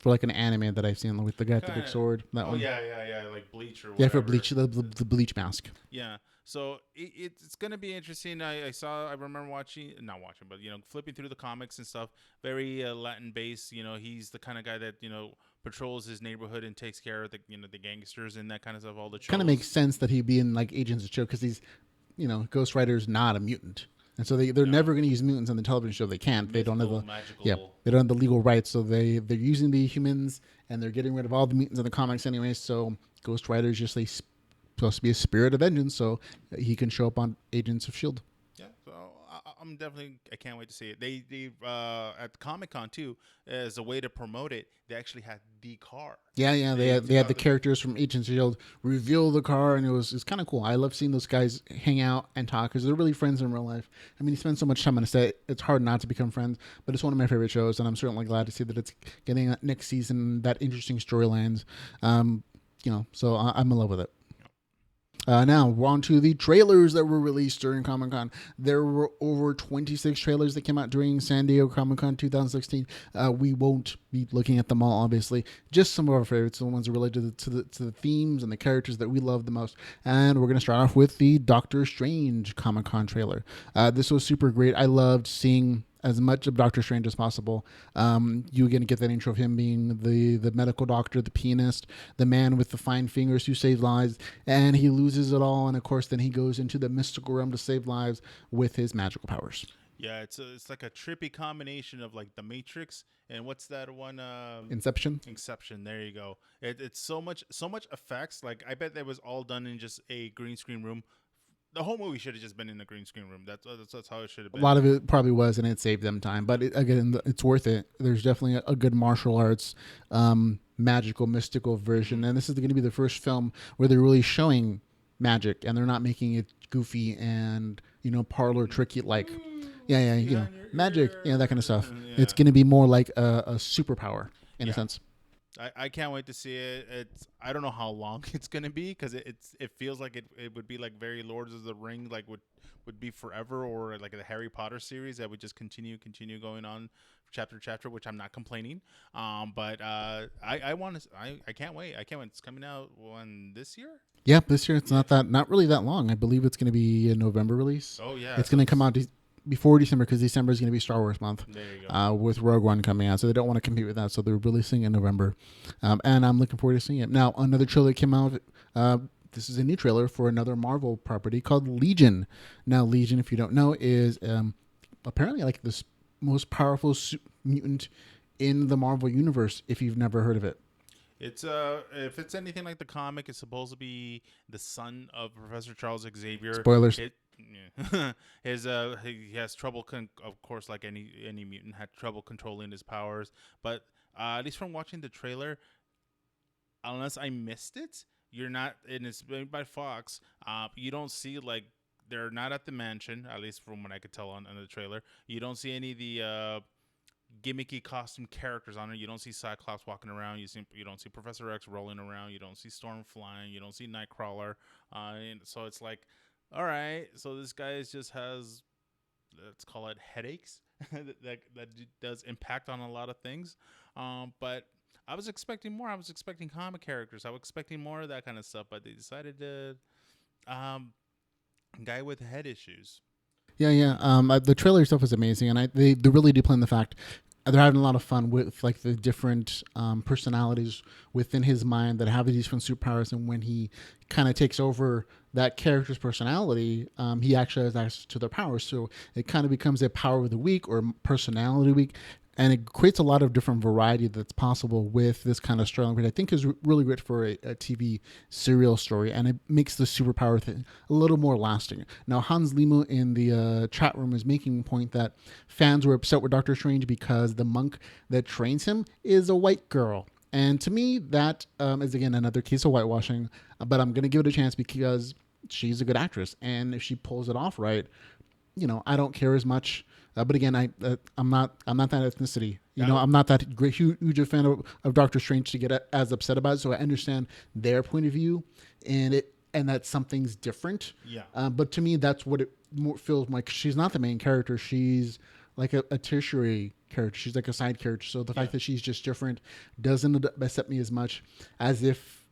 like an anime that I've seen with the guy with the big sword. That one. Yeah, like Bleach or whatever. Yeah, for Bleach, the Bleach mask. Yeah. So it's going to be interesting. I remember not watching, but, flipping through the comics and stuff, very Latin based. He's the kind of guy that, patrols his neighborhood and takes care of the gangsters and that kind of stuff, all the Kind of makes sense that he'd be in like Agents of S.H.I.E.L.D. because he's, Ghost Rider's not a mutant. And so they're never going to use mutants on the television show. They can't. They don't have they don't have the legal rights. So they're using the humans and they're getting rid of all the mutants in the comics anyway. So Ghost Rider is just supposed to be a spirit of vengeance, so he can show up on Agents of S.H.I.E.L.D. Yeah, so I can't wait to see it. They at Comic-Con too, as a way to promote it, they actually had the car. Yeah, they had the characters from Agents of S.H.I.E.L.D. reveal the car, and it's kind of cool. I love seeing those guys hang out and talk because they're really friends in real life. I mean, you spend so much time on a set, it's hard not to become friends, but it's one of my favorite shows, and I'm certainly glad to see that it's getting next season, that interesting storylines. So I'm in love with it. Now, we're on to the trailers that were released during Comic-Con. There were over 26 trailers that came out during San Diego Comic-Con 2016. We won't be looking at them all, obviously. Just some of our favorites, the ones related to the themes and the characters that we love the most. And we're going to start off with the Doctor Strange Comic-Con trailer. This was super great. I loved seeing as much of Doctor Strange as possible. You again get that intro of him being the medical doctor, the pianist, the man with the fine fingers who saves lives, and he loses it all. And of course, then he goes into the mystical realm to save lives with his magical powers. Yeah, it's like a trippy combination of like the Matrix and what's that one? Inception. There you go. It's so much effects. Like I bet that was all done in just a green screen room. The whole movie should have just been in the green screen room. That's how it should have been. A lot of it probably was, and it saved them time. But again, it's worth it. There's definitely a good martial arts magical, mystical version. And this is going to be the first film where they're really showing magic, and they're not making it goofy and parlor tricky like, magic, that kind of stuff. It's going to be more like a superpower in a sense. I can't wait to see it. I don't know how long it's gonna be because it feels like it would be like very Lords of the Ring, like would be forever, or like the Harry Potter series that would just continue going on chapter to chapter, which I'm not complaining. But I can't wait. It's coming out this year. Yeah, this year. It's not really that long. I believe it's going to be a November release. Oh yeah, it's going to come out before December, because December is going to be Star Wars month. There you go. With Rogue One coming out, so they don't want to compete with that. So they're releasing in November, and I'm looking forward to seeing it. Now, another trailer came out. This is a new trailer for another Marvel property called Legion. Now, Legion, if you don't know, is apparently like this most powerful mutant in the Marvel universe. If you've never heard of it. It's if it's anything like the comic, it's supposed to be the son of Professor Charles Xavier. Spoilers. He has trouble, of course, like any mutant had trouble controlling his powers. But at least from watching the trailer, unless I missed it, you're not, and it's made by Fox. You don't see like they're not at the mansion, at least from what I could tell on the trailer. You don't see any of the gimmicky costume characters on it. You don't see Cyclops walking around. You don't see Professor X rolling around. You don't see Storm flying. You don't see Nightcrawler. And so it's like, all right, so this guy just has, let's call it headaches that does impact on a lot of things. But I was expecting more. I was expecting comic characters. I was expecting more of that kind of stuff. But they decided to guy with head issues. Yeah. The trailer stuff was amazing, and they really do play on the fact they're having a lot of fun with like the different personalities within his mind that have these different superpowers, and when he kind of takes over that character's personality, he actually has access to their powers. So it kind of becomes a power of the week or personality week. And it creates a lot of different variety that's possible with this kind of storyline, which I think is really great for a TV serial story, and it makes the superpower thing a little more lasting. Now, Hans Limo in the chat room is making a point that fans were upset with Doctor Strange because the monk that trains him is a white girl. And to me, that is, again, another case of whitewashing, but I'm going to give it a chance because she's a good actress, and if she pulls it off right, I don't care as much. But again, I'm not that ethnicity. I'm not that great huge a fan of Doctor Strange to get as upset about it. So I understand their point of view, and that something's different. Yeah. But to me, that's what it feels like. She's not the main character. She's like a tertiary character. She's like a side character. So the fact that she's just different doesn't upset me as much as if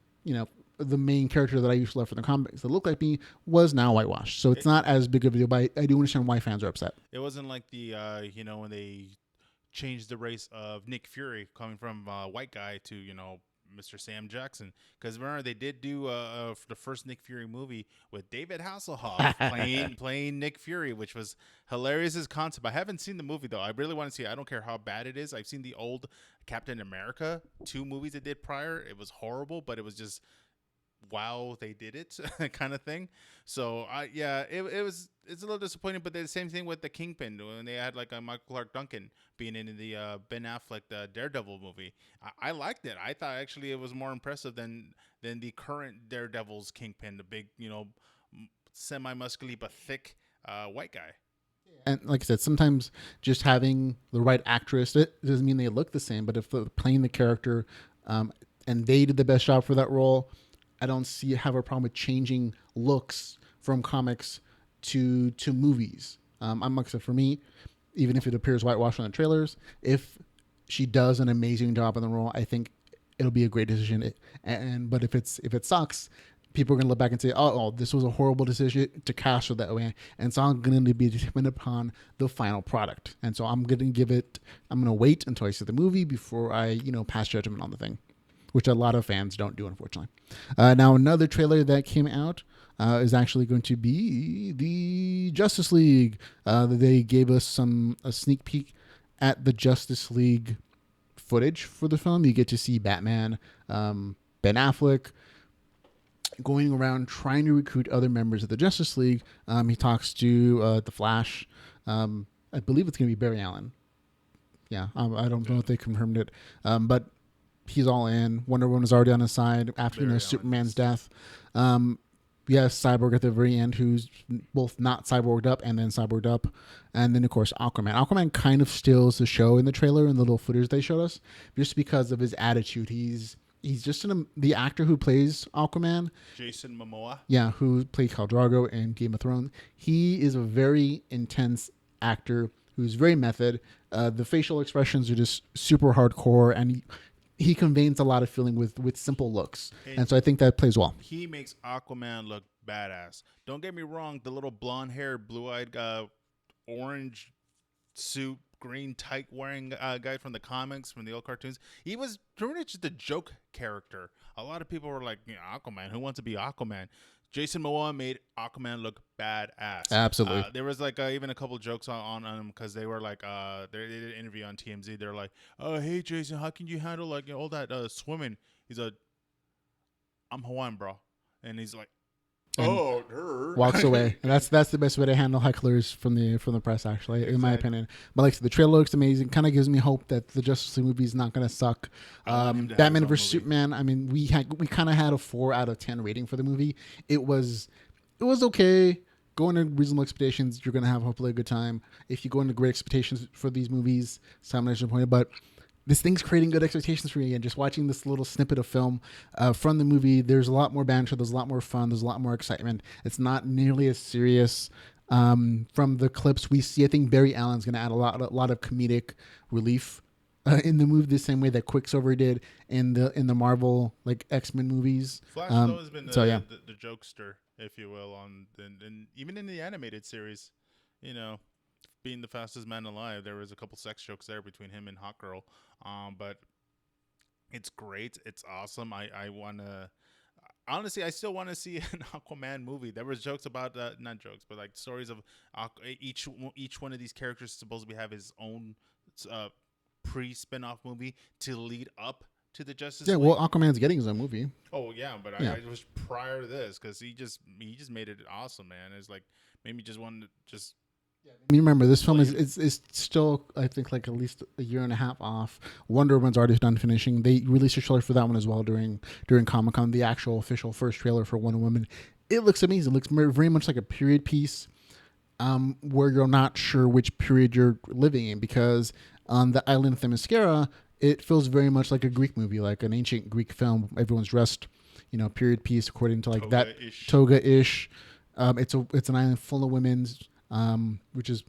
the main character that I used to love from the comics that looked like me was now whitewashed. So it's not as big of a deal, but I do understand why fans are upset. It wasn't like the, when they changed the race of Nick Fury coming from white guy to, Mr. Sam Jackson. Because remember, they did do the first Nick Fury movie with David Hasselhoff playing Nick Fury, which was hilarious as concept. I haven't seen the movie, though. I really want to see it. I don't care how bad it is. I've seen the old Captain America 2 movies they did prior. It was horrible, but it was just... wow, they did it kind of thing. So it's a little disappointing, but the same thing with the Kingpin when they had like a Michael Clark Duncan being in the Ben Affleck the Daredevil movie. I liked it. I thought actually it was more impressive than the current Daredevil's Kingpin, the big semi-muscly but thick white guy. And like I said, sometimes just having the right actress, it doesn't mean they look the same, but if they're playing the character and they did the best job for that role, I don't have a problem with changing looks from comics to movies. Like I said, for me, even if it appears whitewashed on the trailers, if she does an amazing job in the role, I think it'll be a great decision. But if it sucks, people are going to look back and say, oh, this was a horrible decision to cast her that way. And so I'm going to be dependent upon the final product. And so I'm going to wait until I see the movie before I, pass judgment on the thing, which a lot of fans don't do, unfortunately. Now, another trailer that came out is actually going to be the Justice League. They gave us a sneak peek at the Justice League footage for the film. You get to see Batman, Ben Affleck, going around trying to recruit other members of the Justice League. He talks to the Flash. I believe it's going to be Barry Allen. Yeah, I don't know if they confirmed it. But he's all in. Wonder Woman is already on his side after Very Superman's honest. death. Yes, Cyborg at the very end, who's both not cyborged up and then cyborged up, and then of course Aquaman. Aquaman kind of steals the show in the trailer and the little footage they showed us, just because of his attitude. He's just the actor who plays Aquaman. Jason Momoa. Yeah, who played Khal Drogo in Game of Thrones. He is a very intense actor who's very method. The facial expressions are just super hardcore, and he conveys a lot of feeling with simple looks. And so I think that plays well. He makes Aquaman look badass. Don't get me wrong, the little blonde haired, blue eyed, orange suit, green tight wearing guy from the comics, from the old cartoons, he was pretty much just a joke character. A lot of people were like, Aquaman, who wants to be Aquaman? Jason Momoa made Aquaman look badass. Absolutely. There was like even a couple jokes on him because they were like, they did an interview on TMZ. They're like, hey Jason, how can you handle like all that swimming? He's a, I'm Hawaiian, bro, and he's like, walks away. And that's the best way to handle hecklers from the press, actually, exactly, in my opinion. But like I said, the trailer looks amazing. Kind of gives me hope that the Justice League movie is not going to suck. Batman vs Superman. I mean, we kind of had a 4 out of 10 rating for the movie. It was okay. Go into reasonable expectations, you're going to have hopefully a good time. If you go into great expectations for these movies, some disappointed. But this thing's creating good expectations for me. And just watching this little snippet of film from the movie, there's a lot more banter, there's a lot more fun, there's a lot more excitement. It's not nearly as serious. From the clips we see, I think Barry Allen's going to add a lot of comedic relief in the movie, the same way that Quicksilver did in the Marvel like X-Men movies. Flash though has been the jokester, if you will, and even in the animated series, being the fastest man alive, there was a couple sex jokes there between him and Hawkgirl. But it's great. It's awesome. I want to... Honestly, I still want to see an Aquaman movie. There was jokes about... not jokes, but like stories of... each one of these characters is supposed to have his own pre-spin-off movie to lead up to the Justice League. Yeah, well, Aquaman's getting his own movie. Oh, yeah, but I was prior to this because he just made it awesome, man. It's like made me just want to just... I mean, remember, this film is still, I think, like at least a year and a half off. Wonder Woman's already done finishing. They released a trailer for that one as well during Comic-Con, the actual official first trailer for Wonder Woman. It looks amazing. It looks very much like a period piece where you're not sure which period you're living in, because on the island of Themyscira, it feels very much like a Greek movie, like an ancient Greek film. Everyone's dressed, period piece according to like toga-ish. Toga-ish. It's an island full of women's... which is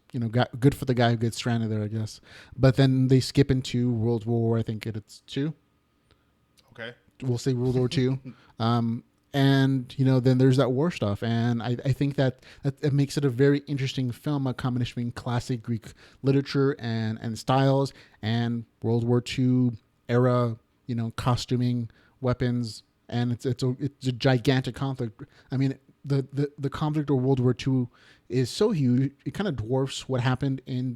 good for the guy who gets stranded there, I guess. But then they skip into World War, I think it's 2. Okay, we'll say World War 2. And then there's that war stuff, and I think that it makes it a very interesting film, a combination between classic Greek literature and styles and World War 2 era, costuming, weapons, and it's a gigantic conflict. I mean, the conflict of World War II is so huge, it kind of dwarfs what happened in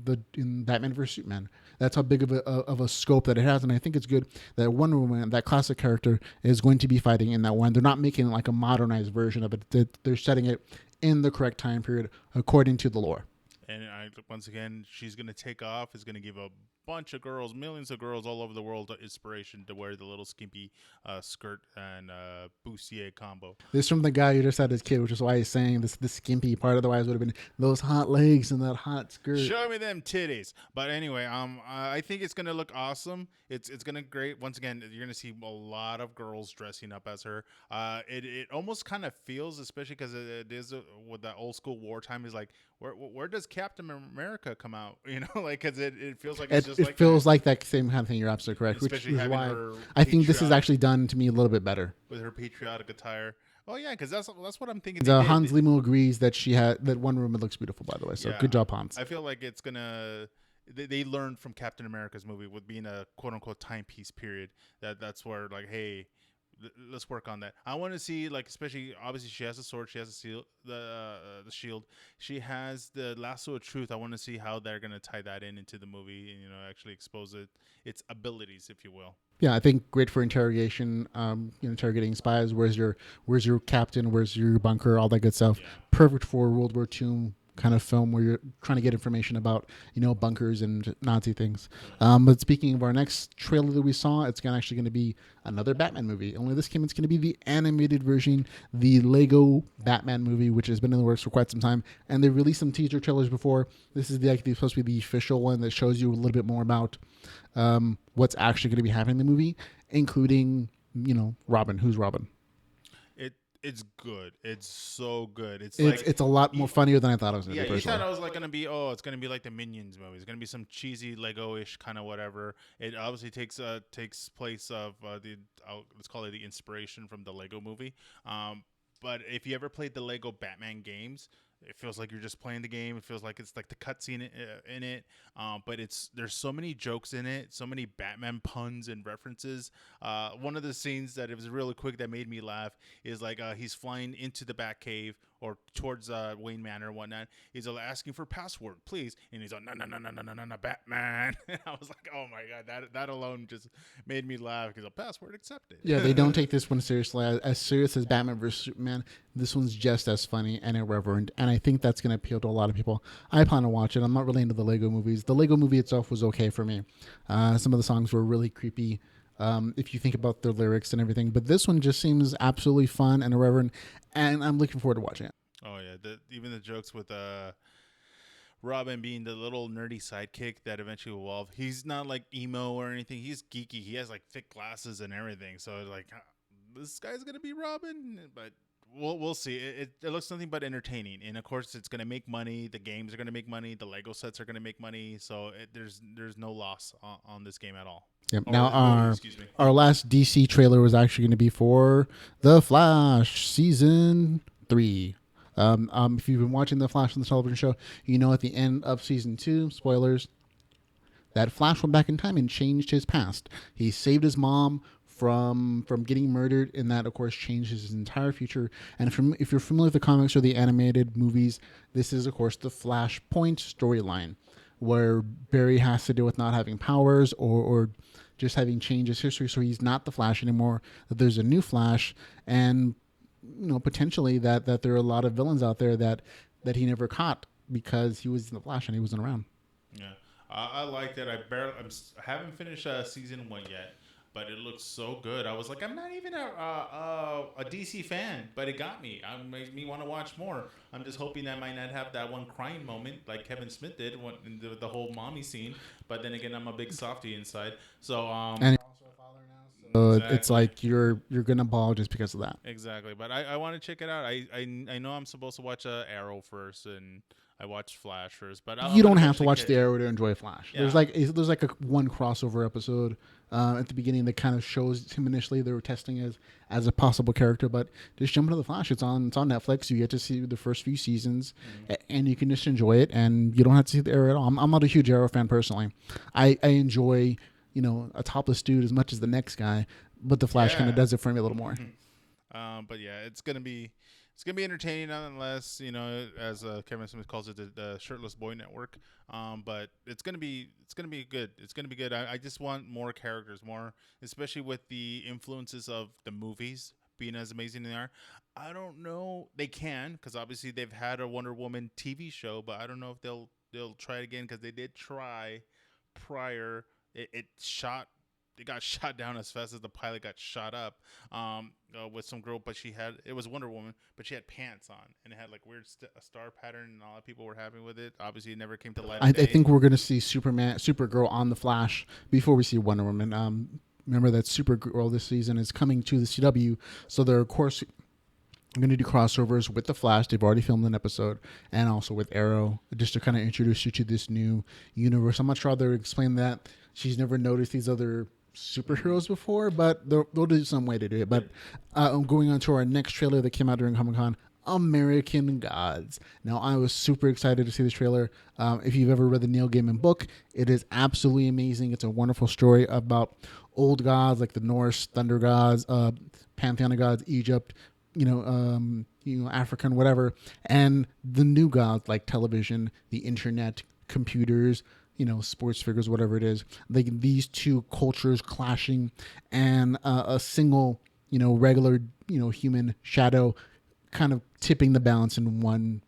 Batman vs Superman. That's how big of a scope that it has, and I think it's good that Wonder Woman, that classic character, is going to be fighting in that one. They're not making like a modernized version of it. They're setting it in the correct time period according to the lore. And once again, she's going to take off. Is going to give a bunch of girls, millions of girls all over the world, inspiration to wear the little skimpy skirt and bustier combo. This from the guy who just had his kid, which is why he's saying this skimpy part. Otherwise, would have been those hot legs and that hot skirt. Show me them titties. But anyway, I think it's going to look awesome. It's going to great. Once again, you're going to see a lot of girls dressing up as her. It almost kind of feels, especially because it is with that old school wartime, is like, where does Captain America come out? Like, because it feels like it's just it feels like that same kind of thing. You're absolutely correct. Which is why I think this is actually done to me a little bit better with her patriotic attire. Oh yeah, because that's what I'm thinking. Hans Zimmer agrees that that Wonder Woman looks beautiful. By the way, so good job, Hans. I feel like it's gonna. They learned from Captain America's movie with being a quote unquote timepiece period. That's where like, hey, let's work on that. I want to see, like, especially obviously she has a sword, she has the shield, she has the lasso of truth. I want to see how they're gonna tie that into the movie and actually expose its abilities, if you will. Yeah, I think great for interrogation. Interrogating spies. Where's your captain? Where's your bunker? All that good stuff. Yeah. Perfect for World War II kind of film where you're trying to get information about, bunkers and Nazi things. But speaking of our next trailer that we saw, it's actually going to be another Batman movie. Only this time it's going to be the animated version, the Lego Batman movie, which has been in the works for quite some time. And they've released some teaser trailers before. This is supposed to be the official one that shows you a little bit more about what's actually going to be happening in the movie, including, Robin. Who's Robin? It's good. It's so good. It's a lot more funnier than I thought it was going to be. be. Yeah, you thought I was gonna be. Oh, it's gonna be like the Minions movie. It's gonna be some cheesy Lego-ish kind of whatever. It obviously takes place of let's call it the inspiration from the Lego movie. But if you ever played the Lego Batman games, it feels like you're just playing the game. It feels like it's like the cutscene in it. But there's so many jokes in it, so many Batman puns and references. One of the scenes that it was really quick that made me laugh is like he's flying into the Batcave or towards Wayne Manor and whatnot. He's asking for password, please, and he's like, no, Batman. I was like, oh my god, that alone just made me laugh because a password accepted. Yeah, they don't take this one seriously. As serious as Batman vs Superman, this one's just as funny and irreverent, and I think that's going to appeal to a lot of people. I plan to watch it. I'm not really into the Lego movies. The Lego movie itself was okay for me. Some of the songs were really creepy. If you think about the lyrics and everything, but this one just seems absolutely fun and irreverent, and I'm looking forward to watching it. Oh yeah, even the jokes with Robin being the little nerdy sidekick that eventually evolved. He's not like emo or anything. He's geeky. He has like thick glasses and everything. So like, this guy's gonna be Robin, but we'll see. It looks nothing but entertaining, and of course it's gonna make money. The games are gonna make money. The Lego sets are gonna make money. So there's no loss on this game at all. Yep. Now our last DC trailer was actually going to be for The Flash season 3. If you've been watching The Flash on the television show, you know at the end of season 2, spoilers, that Flash went back in time and changed his past. He saved his mom from getting murdered, and that of course changes his entire future. And if you're familiar with the comics or the animated movies, this is of course the Flashpoint storyline, where Barry has to deal with not having powers or just having changed his history, so he's not the Flash anymore. That there's a new Flash, and potentially that there are a lot of villains out there that he never caught because he was in the Flash and he wasn't around. Yeah, I like that. I haven't finished season 1 yet, but it looks so good. I was like, I'm not even a DC fan, but it got me. It made me want to watch more. I'm just hoping that I might not have that one crying moment like Kevin Smith did in the whole mommy scene. But then again, I'm a big softie inside. So and also a father now, so exactly. It's like you're gonna bawl just because of that. Exactly. But I want to check it out. I know I'm supposed to watch Arrow first, and I watched Flash first, but you don't have to watch the Arrow to enjoy Flash. Yeah. There's like a one crossover episode at the beginning that kind of shows him initially. They were testing as a possible character, but just jump into the Flash. It's on Netflix. You get to see the first few seasons, and you can just enjoy it. And you don't have to see the Arrow at all. I'm not a huge Arrow fan personally. I enjoy a topless dude as much as the next guy, but the Flash kind of does it for me a little more. But yeah, it's gonna be entertaining nonetheless. As Kevin Smith calls it, the shirtless boy network. But it's gonna be good. It's gonna be good. I just want more characters, more, especially with the influences of the movies being as amazing as they are. I don't know. They can, because obviously they've had a Wonder Woman TV show, but I don't know if they'll try it again, because they did try prior. It got shot down as fast as the pilot got shot up with some girl, but it was Wonder Woman, but she had pants on, and it had like weird star pattern, and all that people were having with it. Obviously, it never came to light. I think we're going to see Supergirl on the Flash before we see Wonder Woman. Remember that Supergirl this season is coming to the CW, so they're of course going to do crossovers with the Flash. They've already filmed an episode, and also with Arrow, just to kind of introduce you to this new universe. I'm not sure how they'll explain that. She's never noticed these other superheroes before, but they'll do some way to do it. But going on to our next trailer that came out during Comic-Con, American Gods. Now, I was super excited to see this trailer. If you've ever read the Neil Gaiman book, it is absolutely amazing. It's a wonderful story about old gods like the Norse thunder gods, pantheon of gods, Egypt, African, whatever, and the new gods like television, the internet, computers, sports figures, whatever it is. Like these two cultures clashing, and a single, regular, human shadow kind of tipping the balance in one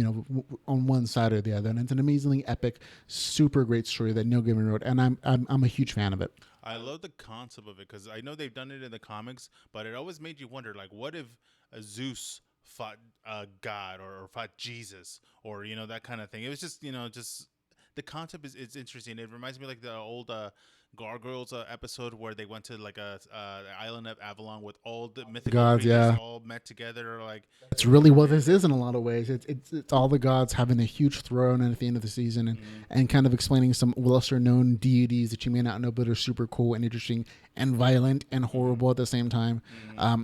on one side or the other. And it's an amazingly epic, super great story that Neil Gaiman wrote, and I'm a huge fan of it. I love the concept of it because I know they've done it in the comics, but it always made you wonder, like, what if Zeus fought God or fought Jesus or that kind of thing. It was just just the concept is it's interesting. It reminds me like the old Gargoyles episode where they went to like a island of Avalon with all the mythical Gods, creatures yeah. all met together. Like It's really what this is in a lot of ways. It's all the gods having a huge throne at the end of the season, and kind of explaining some lesser known deities that you may not know but are super cool and interesting and violent and horrible at the same time.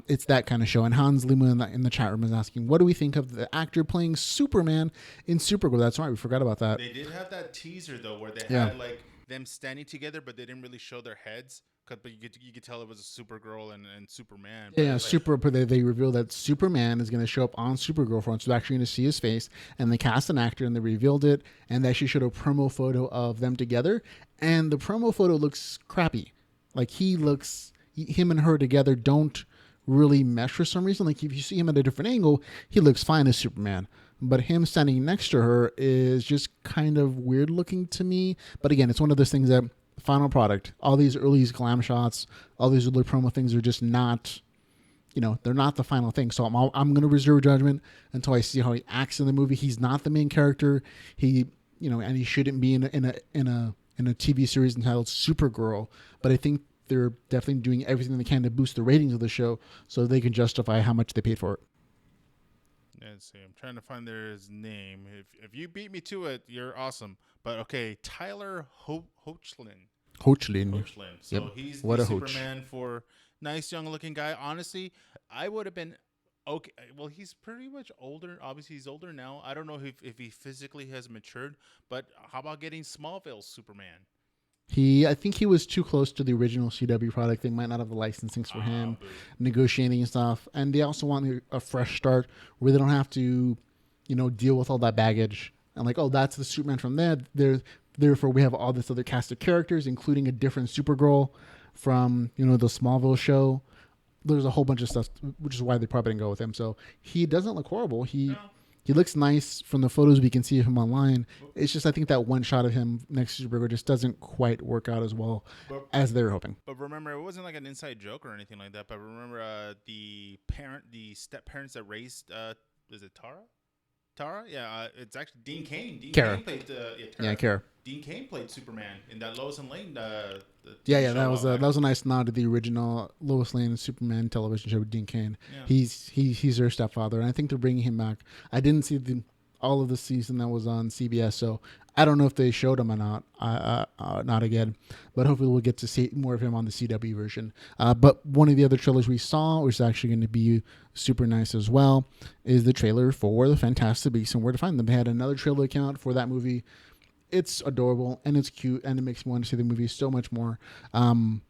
It's that kind of show. And Hans Limu in the chat room is asking, what do we think of the actor playing Superman in Supergirl? That's right, we forgot about that. They did have that teaser though where they had like them standing together, but they didn't really show their heads. But you could tell it was a Supergirl and Superman. But Yeah, they revealed that Superman is going to show up on Supergirl front, so we're actually going to see his face, and they cast an actor, and they revealed it, and they actually showed a promo photo of them together, and the promo photo looks crappy. Like, him and her together don't really mesh for some reason. Like, if you see him at a different angle, he looks fine as Superman. But him standing next to her is just kind of weird looking to me. But again, it's one of those things that final product, all these early glam shots, all these early promo things are just not, they're not the final thing. So I'm going to reserve judgment until I see how he acts in the movie. He's not the main character. He, and he shouldn't be in a TV series entitled Supergirl. But I think they're definitely doing everything they can to boost the ratings of the show so they can justify how much they paid for it. Let's see. I'm trying to find his name. If you beat me to it, you're awesome. But okay, Tyler Hoechlin. So he's the Superman for nice young looking guy. Honestly, I would have been okay. Well, he's pretty much older. Obviously, he's older now. I don't know if he physically has matured. But how about getting Smallville's Superman? I think he was too close to the original CW product. They might not have the licensing for him, negotiating and stuff. And they also want a fresh start where they don't have to, deal with all that baggage. And like, oh, that's the Superman from there. Therefore, we have all this other cast of characters, including a different Supergirl from, the Smallville show. There's a whole bunch of stuff, which is why they probably didn't go with him. So he doesn't look horrible. He looks nice from the photos we can see of him online. It's just, I think that one shot of him next to Supergirl just doesn't quite work out as well as they were hoping. But remember, it wasn't like an inside joke or anything like that. But remember, the step parents that raised, is it Tara? Yeah, it's actually Dean Cain. Kara. Cain played, Kara. Dean Cain played Superman in that Lois and Lane. That was a nice nod to the original Lois Lane Superman television show with Dean Cain. Yeah. He's her stepfather, and I think they're bringing him back. I didn't see all of the season that was on CBS, so I don't know if they showed him or not. Not again, but hopefully we'll get to see more of him on the CW version. But one of the other trailers we saw, which is actually going to be super nice as well, is the trailer for The Fantastic Beasts and Where to Find Them. They had another trailer come out for that movie. It's adorable and it's cute and it makes me want to see the movie so much more. I'm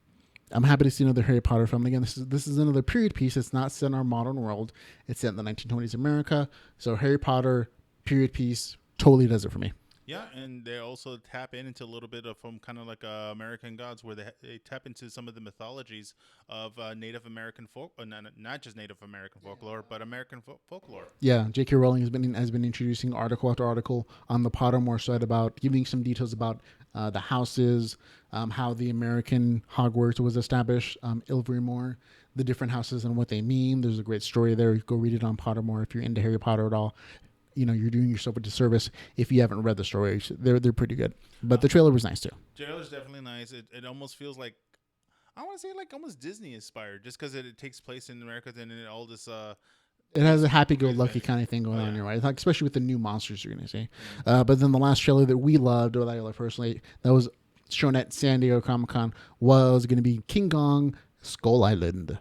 happy to see another Harry Potter film. Again, this is another period piece. It's not set in our modern world. It's set in the 1920s America. So Harry Potter period piece totally does it for me. Yeah, and they also tap into a little bit of from kind of like American Gods, where they tap into some of the mythologies of Native American folk, not just Native American folklore, but American folklore. Yeah, J.K. Rowling has been introducing article after article on the Pottermore site about giving some details about the houses, how the American Hogwarts was established, Ilvermore, the different houses and what they mean. There's a great story there. Go read it on Pottermore if you're into Harry Potter at all. You're doing yourself a disservice if you haven't read the stories. They're pretty good. But the trailer was nice too. The trailer's definitely nice. It almost feels like, I want to say like almost Disney inspired, just because it takes place in America and all this. It has a happy-go-lucky kind of thing going on, right? Like, especially with the new monsters you're going to see. But then the last trailer that we loved, or that I love personally, that was shown at San Diego Comic-Con, was going to be King Kong Skull Island.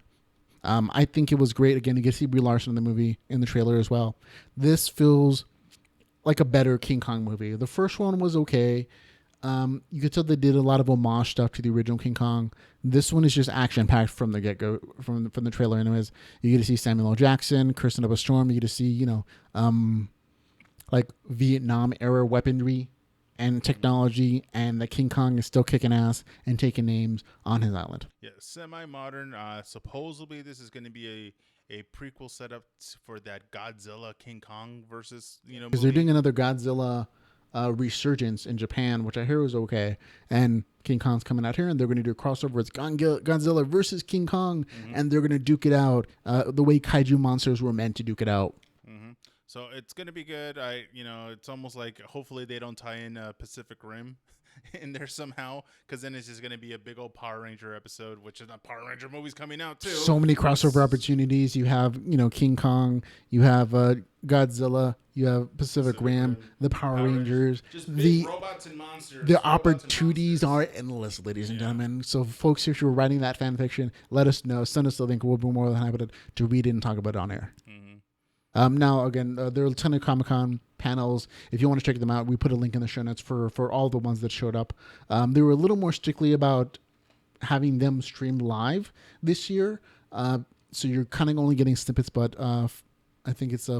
I think it was great. Again, you get to see Brie Larson in the movie, in the trailer as well. This feels like a better King Kong movie. The first one was okay. You could tell they did a lot of homage stuff to the original King Kong. This one is just action-packed from the get-go, from the trailer anyways. You get to see Samuel L. Jackson, Kristen up a storm. You get to see, like Vietnam-era weaponry and technology, and that King Kong is still kicking ass and taking names on his island. Yeah, semi-modern. Supposedly, this is going to be a prequel set up for that Godzilla King Kong versus Because movie. they're doing another Godzilla resurgence in Japan, which I hear was okay. And King Kong's coming out here, and they're going to do a crossover. It's Godzilla versus King Kong, and they're going to duke it out the way kaiju monsters were meant to duke it out. So it's gonna be good. It's almost like hopefully they don't tie in Pacific Rim in there somehow, because then it's just gonna be a big old Power Ranger episode, which is a Power Ranger movie's coming out too. So many crossover opportunities. You have King Kong, you have Godzilla, you have Pacific Rim, the Power Rangers. Just big robots and monsters. The opportunities are endless, ladies and gentlemen. So, folks, if you're writing that fan fiction, let us know. Send us the link. We'll be more than happy to read it and talk about it on air. Now, again, there are a ton of Comic-Con panels. If you want to check them out, we put a link in the show notes for all the ones that showed up. They were a little more strictly about having them stream live this year. So you're kind of only getting snippets, but I think it's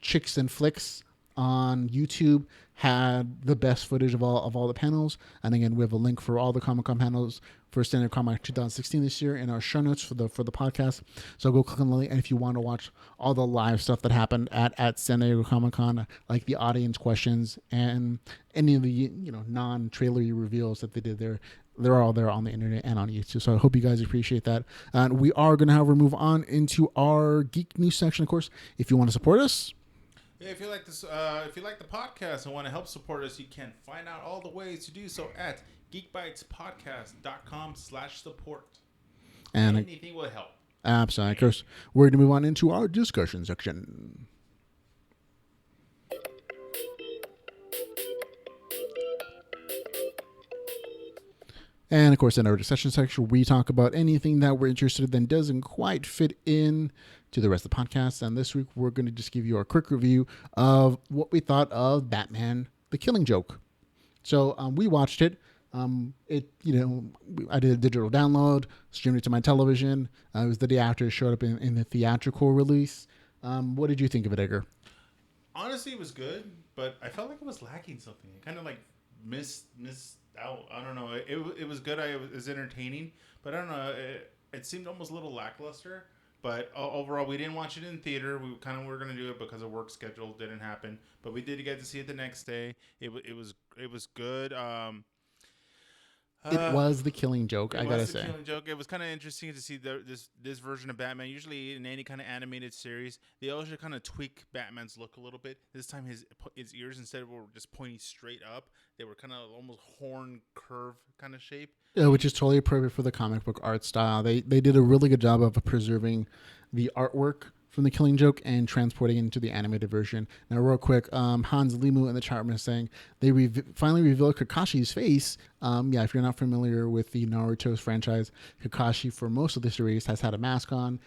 Chicks and Flicks on YouTube had the best footage of all the panels. And again, we have a link for all the Comic-Con panels for Standard Comic 2016 this year in our show notes for the podcast. So go click on the link, and if you want to watch all the live stuff that happened at San Diego Comic-Con, like the audience questions and any of the non-trailery reveals that they did there, they're all there on the internet and on YouTube. So I hope you guys appreciate that. And we are going to have move on into our geek news section. Of course, if you want to support us. Yeah, if you like this, if you like the podcast and want to help support us, you can find out all the ways to do so at geekbytespodcast.com/support. And anything will help. Absolutely. Of course, we're going to move on into our discussion section. And of course, in our discussion section, we talk about anything that we're interested in that doesn't quite fit in to the rest of the podcast. And this week, we're going to just give you a quick review of what we thought of Batman: The Killing Joke. So we watched it. I did a digital download, streamed it to my television. It was the day after it showed up in the theatrical release. What did you think of it, Edgar? Honestly, it was good, but I felt like it was lacking something. It kind of like missed out. I don't know. It was good. It was entertaining, but I don't know. It seemed almost a little lackluster. But overall, we didn't watch it in theater. We kind of were going to do it because of work schedule didn't happen. But we did get to see it the next day. It was good. It was The Killing Joke, I gotta say. Killing Joke. It was kind of interesting to see this version of Batman. Usually in any kind of animated series, they always kind of tweak Batman's look a little bit. This time his ears, instead of just pointing straight up, they were kind of almost horn curve kind of shape. Yeah, which is totally appropriate for the comic book art style. They did a really good job of preserving the artwork from The Killing Joke and transporting it into the animated version. Now, real quick, Hans Limu in the chat room is saying they finally revealed Kakashi's face. If you're not familiar with the Naruto's franchise, Kakashi for most of the series has had a mask on.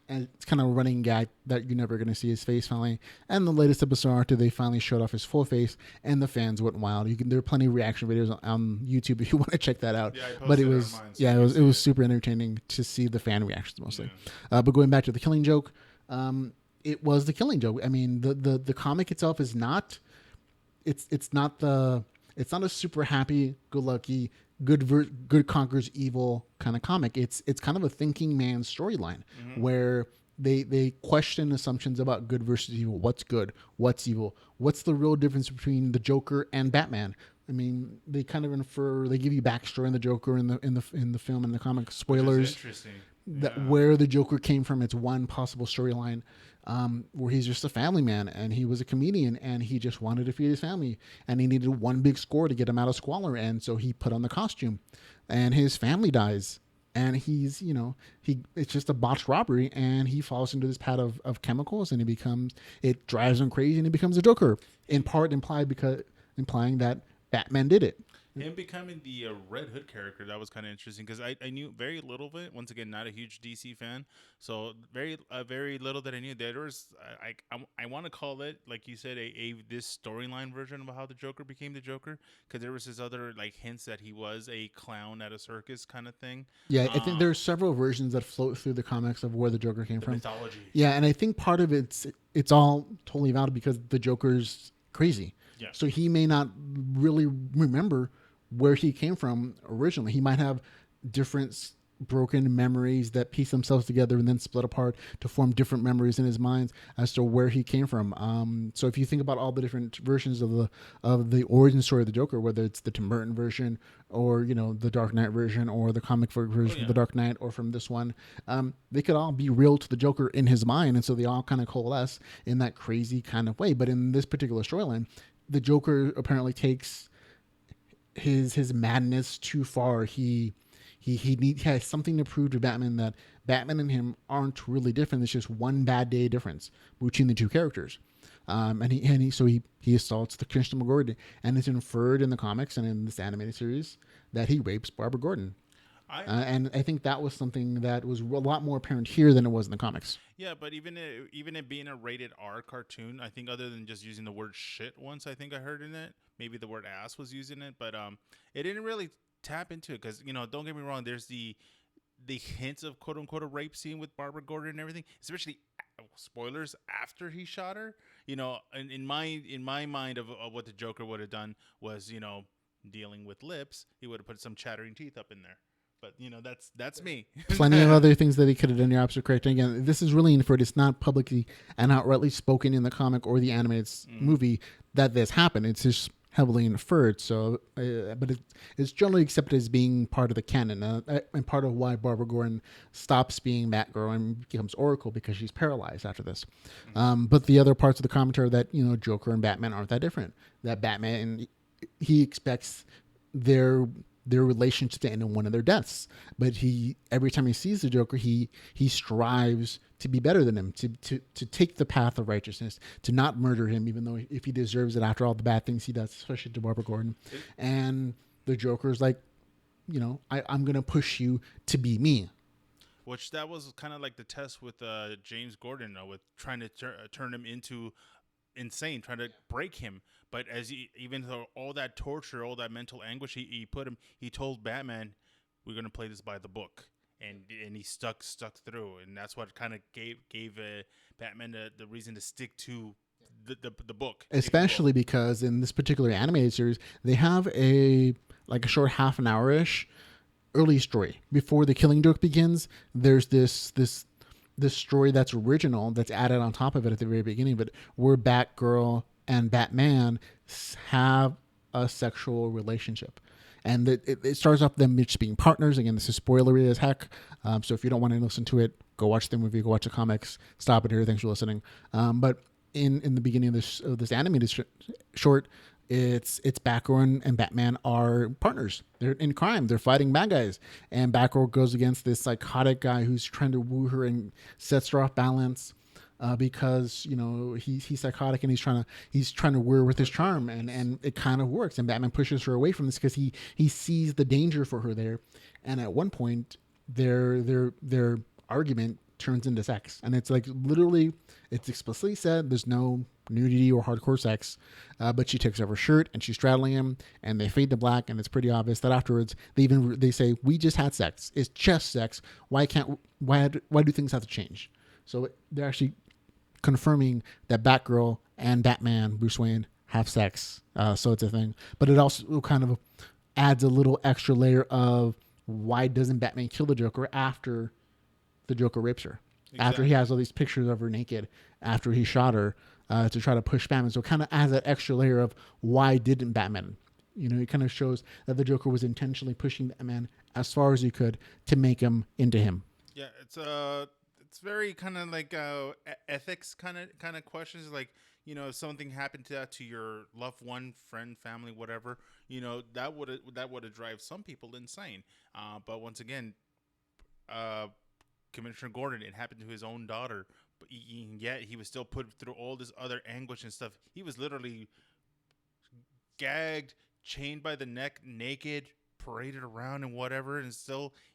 It's kind of a running gag that you're never going to see his face finally. And the latest episode after they finally showed off his full face, and the fans went wild. There are plenty of reaction videos on YouTube if you want to check that out. Yeah, but it was it was super entertaining to see the fan reactions mostly. Yeah. But going back to The Killing Joke, it was The Killing Joke. I mean, the comic itself is not. It's not a super happy, go lucky, good conquers evil kind of comic. It's kind of a thinking man's storyline where they question assumptions about good versus evil. What's good? What's evil? What's the real difference between the Joker and Batman? I mean, they kind of infer. They give you backstory on the Joker in the film and the comic. Spoilers. Interesting. Where the Joker came from. It's one possible storyline. Where he's just a family man and he was a comedian and he just wanted to feed his family and he needed one big score to get him out of squalor, and so he put on the costume and his family dies and he's it's just a botched robbery and he falls into this pad of chemicals and it drives him crazy and he becomes a Joker, in part implying that Batman did it. Him becoming the Red Hood character, that was kind of interesting because I knew very little of it. Once again, not a huge DC fan, so very little that I knew. There was I want to call it, like you said, this storyline version of how the Joker became the Joker, because there was this other hints that he was a clown at a circus kind of thing. Yeah, I think there are several versions that float through the comics of where the Joker came from. Mythology. Yeah, and I think part of it's all totally valid because the Joker's crazy. Yeah. So he may not really remember where he came from originally. He might have different broken memories that piece themselves together and then split apart to form different memories in his mind as to where he came from. So if you think about all the different versions of the origin story of the Joker, whether it's the Tim Burton version or the Dark Knight version or the comic book Oh version of yeah. the Dark Knight or from this one, they could all be real to the Joker in his mind, and so they all kind of coalesce in that crazy kind of way. But in this particular storyline, the Joker apparently takes his madness too far. He has something to prove to Batman that Batman and him aren't really different. It's just one bad day difference between the two characters. And he assaults the Commissioner Gordon, and it's inferred in the comics and in this animated series that he rapes Barbara Gordon. I And I think that was something that was a lot more apparent here than it was in the comics. Yeah, but even it being a rated R cartoon, I think other than just using the word shit once, I think I heard in it. Maybe the word ass was used in it, but it didn't really tap into it because don't get me wrong. There's the hints of quote unquote a rape scene with Barbara Gordon and everything, especially spoilers after he shot her. In my mind of what the Joker would have done was dealing with lips. He would have put some chattering teeth up in there. But that's me. Plenty of other things that he could have done. You're absolutely correct. And again, this is really inferred. It's not publicly and outrightly spoken in the comic or the animated movie that this happened. It's just heavily inferred. So, but it's generally accepted as being part of the canon and part of why Barbara Gordon stops being Batgirl and becomes Oracle because she's paralyzed after this. But the other parts of the commentary that Joker and Batman aren't that different. That Batman he expects their relationship to end in one of their deaths, but every time he sees the Joker, he strives to be better than him, to take the path of righteousness, to not murder him, even though if he deserves it after all the bad things he does, especially to Barbara Gordon. And the Joker's like, I'm gonna push you to be me. Which that was kind of like the test with James Gordon, with trying to turn him into insane, trying to break him. But even though all that torture, all that mental anguish he put him, he told Batman, "We're gonna play this by the book," and he stuck through, and that's what kind of gave Batman the reason to stick to the book, Especially because in this particular animated series, they have a short half an hour ish early story before the Killing Joke begins. There's this story that's original that's added on top of it at the very beginning, but where Batgirl and Batman have a sexual relationship. And it starts off them just being partners. Again, this is spoilery as heck. So if you don't want to listen to it, go watch the movie, go watch the comics. Stop it here. Thanks for listening. But in the beginning of this animated short, it's Batgirl and Batman are partners. They're in crime. They're fighting bad guys. And Batgirl goes against this psychotic guy who's trying to woo her and sets her off balance. Because he's psychotic and he's trying to woo her with his charm, and it kind of works. And Batman pushes her away from this because he sees the danger for her there. And at one point, their argument turns into sex, and it's like literally, it's explicitly said. There's no nudity or hardcore sex, but she takes off her shirt and she's straddling him, and they fade to black, and it's pretty obvious that afterwards they say, "We just had sex. It's just sex. Why do things have to change?" So they're actually confirming that Batgirl and Batman, Bruce Wayne, have sex. So it's a thing. But it also kind of adds a little extra layer of why doesn't Batman kill the Joker after the Joker rapes her? Exactly. After he has all these pictures of her naked, after he shot her, to try to push Batman. So it kind of adds that extra layer of why didn't Batman? It kind of shows that the Joker was intentionally pushing Batman as far as he could to make him into him. Yeah, it's very kind of like ethics kind of questions, like if something happened to your loved one, friend, family, whatever, that would drive some people insane. But once again, Commissioner Gordon, it happened to his own daughter, but yet he was still put through all this other anguish and stuff. He was literally gagged, chained by the neck, naked, paraded around and whatever, and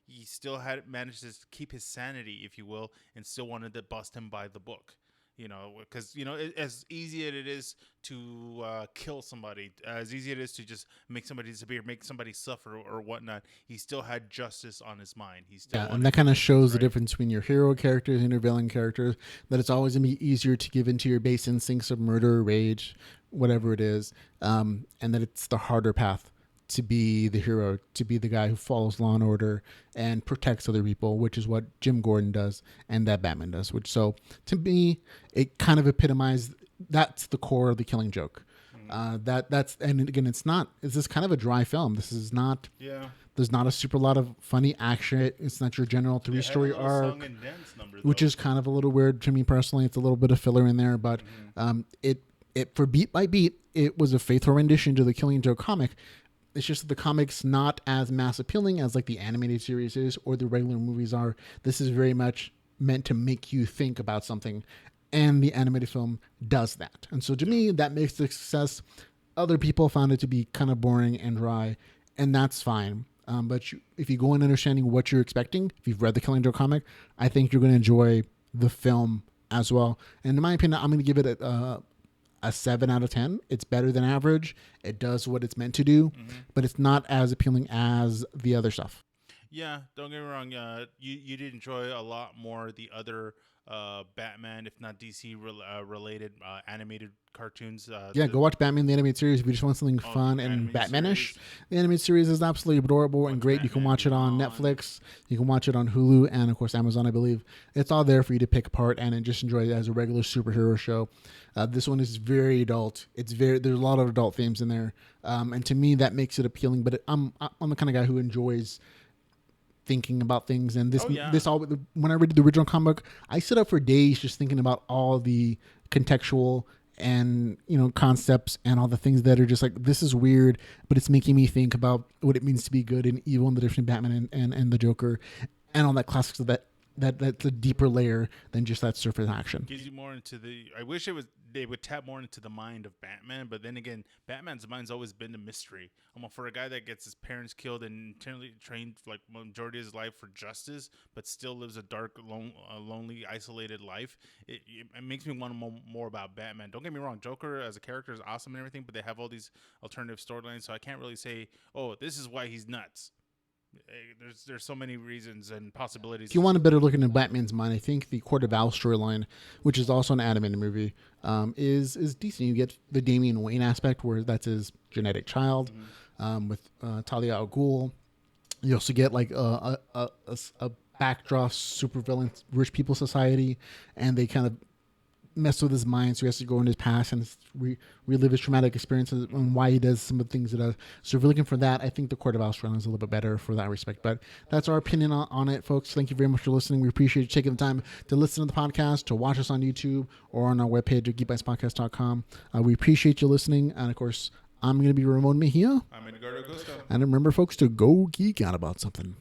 he still had managed to keep his sanity, if you will, and still wanted to bust him by the book. Because as easy as it is to kill somebody, as easy it is to just make somebody disappear, make somebody suffer or whatnot, he still had justice on his mind. And that kind of shows the difference between your hero characters and your villain characters. That it's always gonna be easier to give into your base instincts of murder, rage, whatever it is, and that it's the harder path to be the hero, to be the guy who follows law and order and protects other people, which is what Jim Gordon does and that Batman does. Which, so to me, it kind of epitomized, that's the core of The Killing Joke. That's, and again, it's this kind of a dry film. This is not. Yeah. There's not a super lot of funny action. It's not your general 3-story arc, which is kind of a little weird to me personally. It's a little bit of filler in there, but it for beat by beat, it was a faithful rendition to the Killing Joke comic. It's just that the comic's not as mass appealing as like the animated series is or the regular movies are. This is very much meant to make you think about something, and the animated film does that. And so to me, that makes the success. Other people found it to be kind of boring and dry, and that's fine. But if you go in understanding what you're expecting, if you've read the Killing Joke comic, I think you're going to enjoy the film as well. And in my opinion, I'm going to give it a 7 out of 10. It's better than average. It does what it's meant to do, but it's not as appealing as the other stuff. Yeah, don't get me wrong. You did enjoy a lot more the other Batman, if not DC related animated cartoons. Go watch Batman the animated series if you just want something fun and Batmanish. The animated series is absolutely adorable and great. You can watch it on Netflix, you can watch it on Hulu, and of course Amazon, I believe. It's all there for you to pick apart and just enjoy it as a regular superhero show. This one is very adult. There's a lot of adult themes in there, and to me that makes it appealing. But I'm the kind of guy who enjoys thinking about things, and when I read the original comic, I sit up for days just thinking about all the contextual and concepts and all the things that are just like, this is weird, but it's making me think about what it means to be good and evil and the different Batman and the Joker and all that classics of that's a deeper layer than just that surface action. Gives you more into I wish they would tap more into the mind of Batman, but then again, Batman's mind's always been a mystery. For a guy that gets his parents killed and internally trained like majority of his life for justice, but still lives a dark, lonely, isolated life. It makes me want to know more about Batman. Don't get me wrong, Joker as a character is awesome and everything, but they have all these alternative storylines, so I can't really say, oh, this is why he's nuts. There's so many reasons and possibilities. If you want a better look into Batman's mind, I think the Court of Owls storyline, which is also an animated movie, is decent. You get the Damian Wayne aspect, where that's his genetic child, with Talia al Ghul. You also get like a backdraw supervillain rich people society, and they kind of mess with his mind, so he has to go into his past and relive his traumatic experiences and why he does some of the things he does. So if you're looking for that, I think the Court of Owls is a little bit better for that respect. But that's our opinion on it, folks. Thank you very much for listening. We appreciate you taking the time to listen to the podcast, to watch us on YouTube or on our webpage at geekbytespodcast.com. We appreciate you listening. And of course, I'm going to be Ramon Mejia. I'm Edgar Acosta. And remember, folks, to go geek out about something.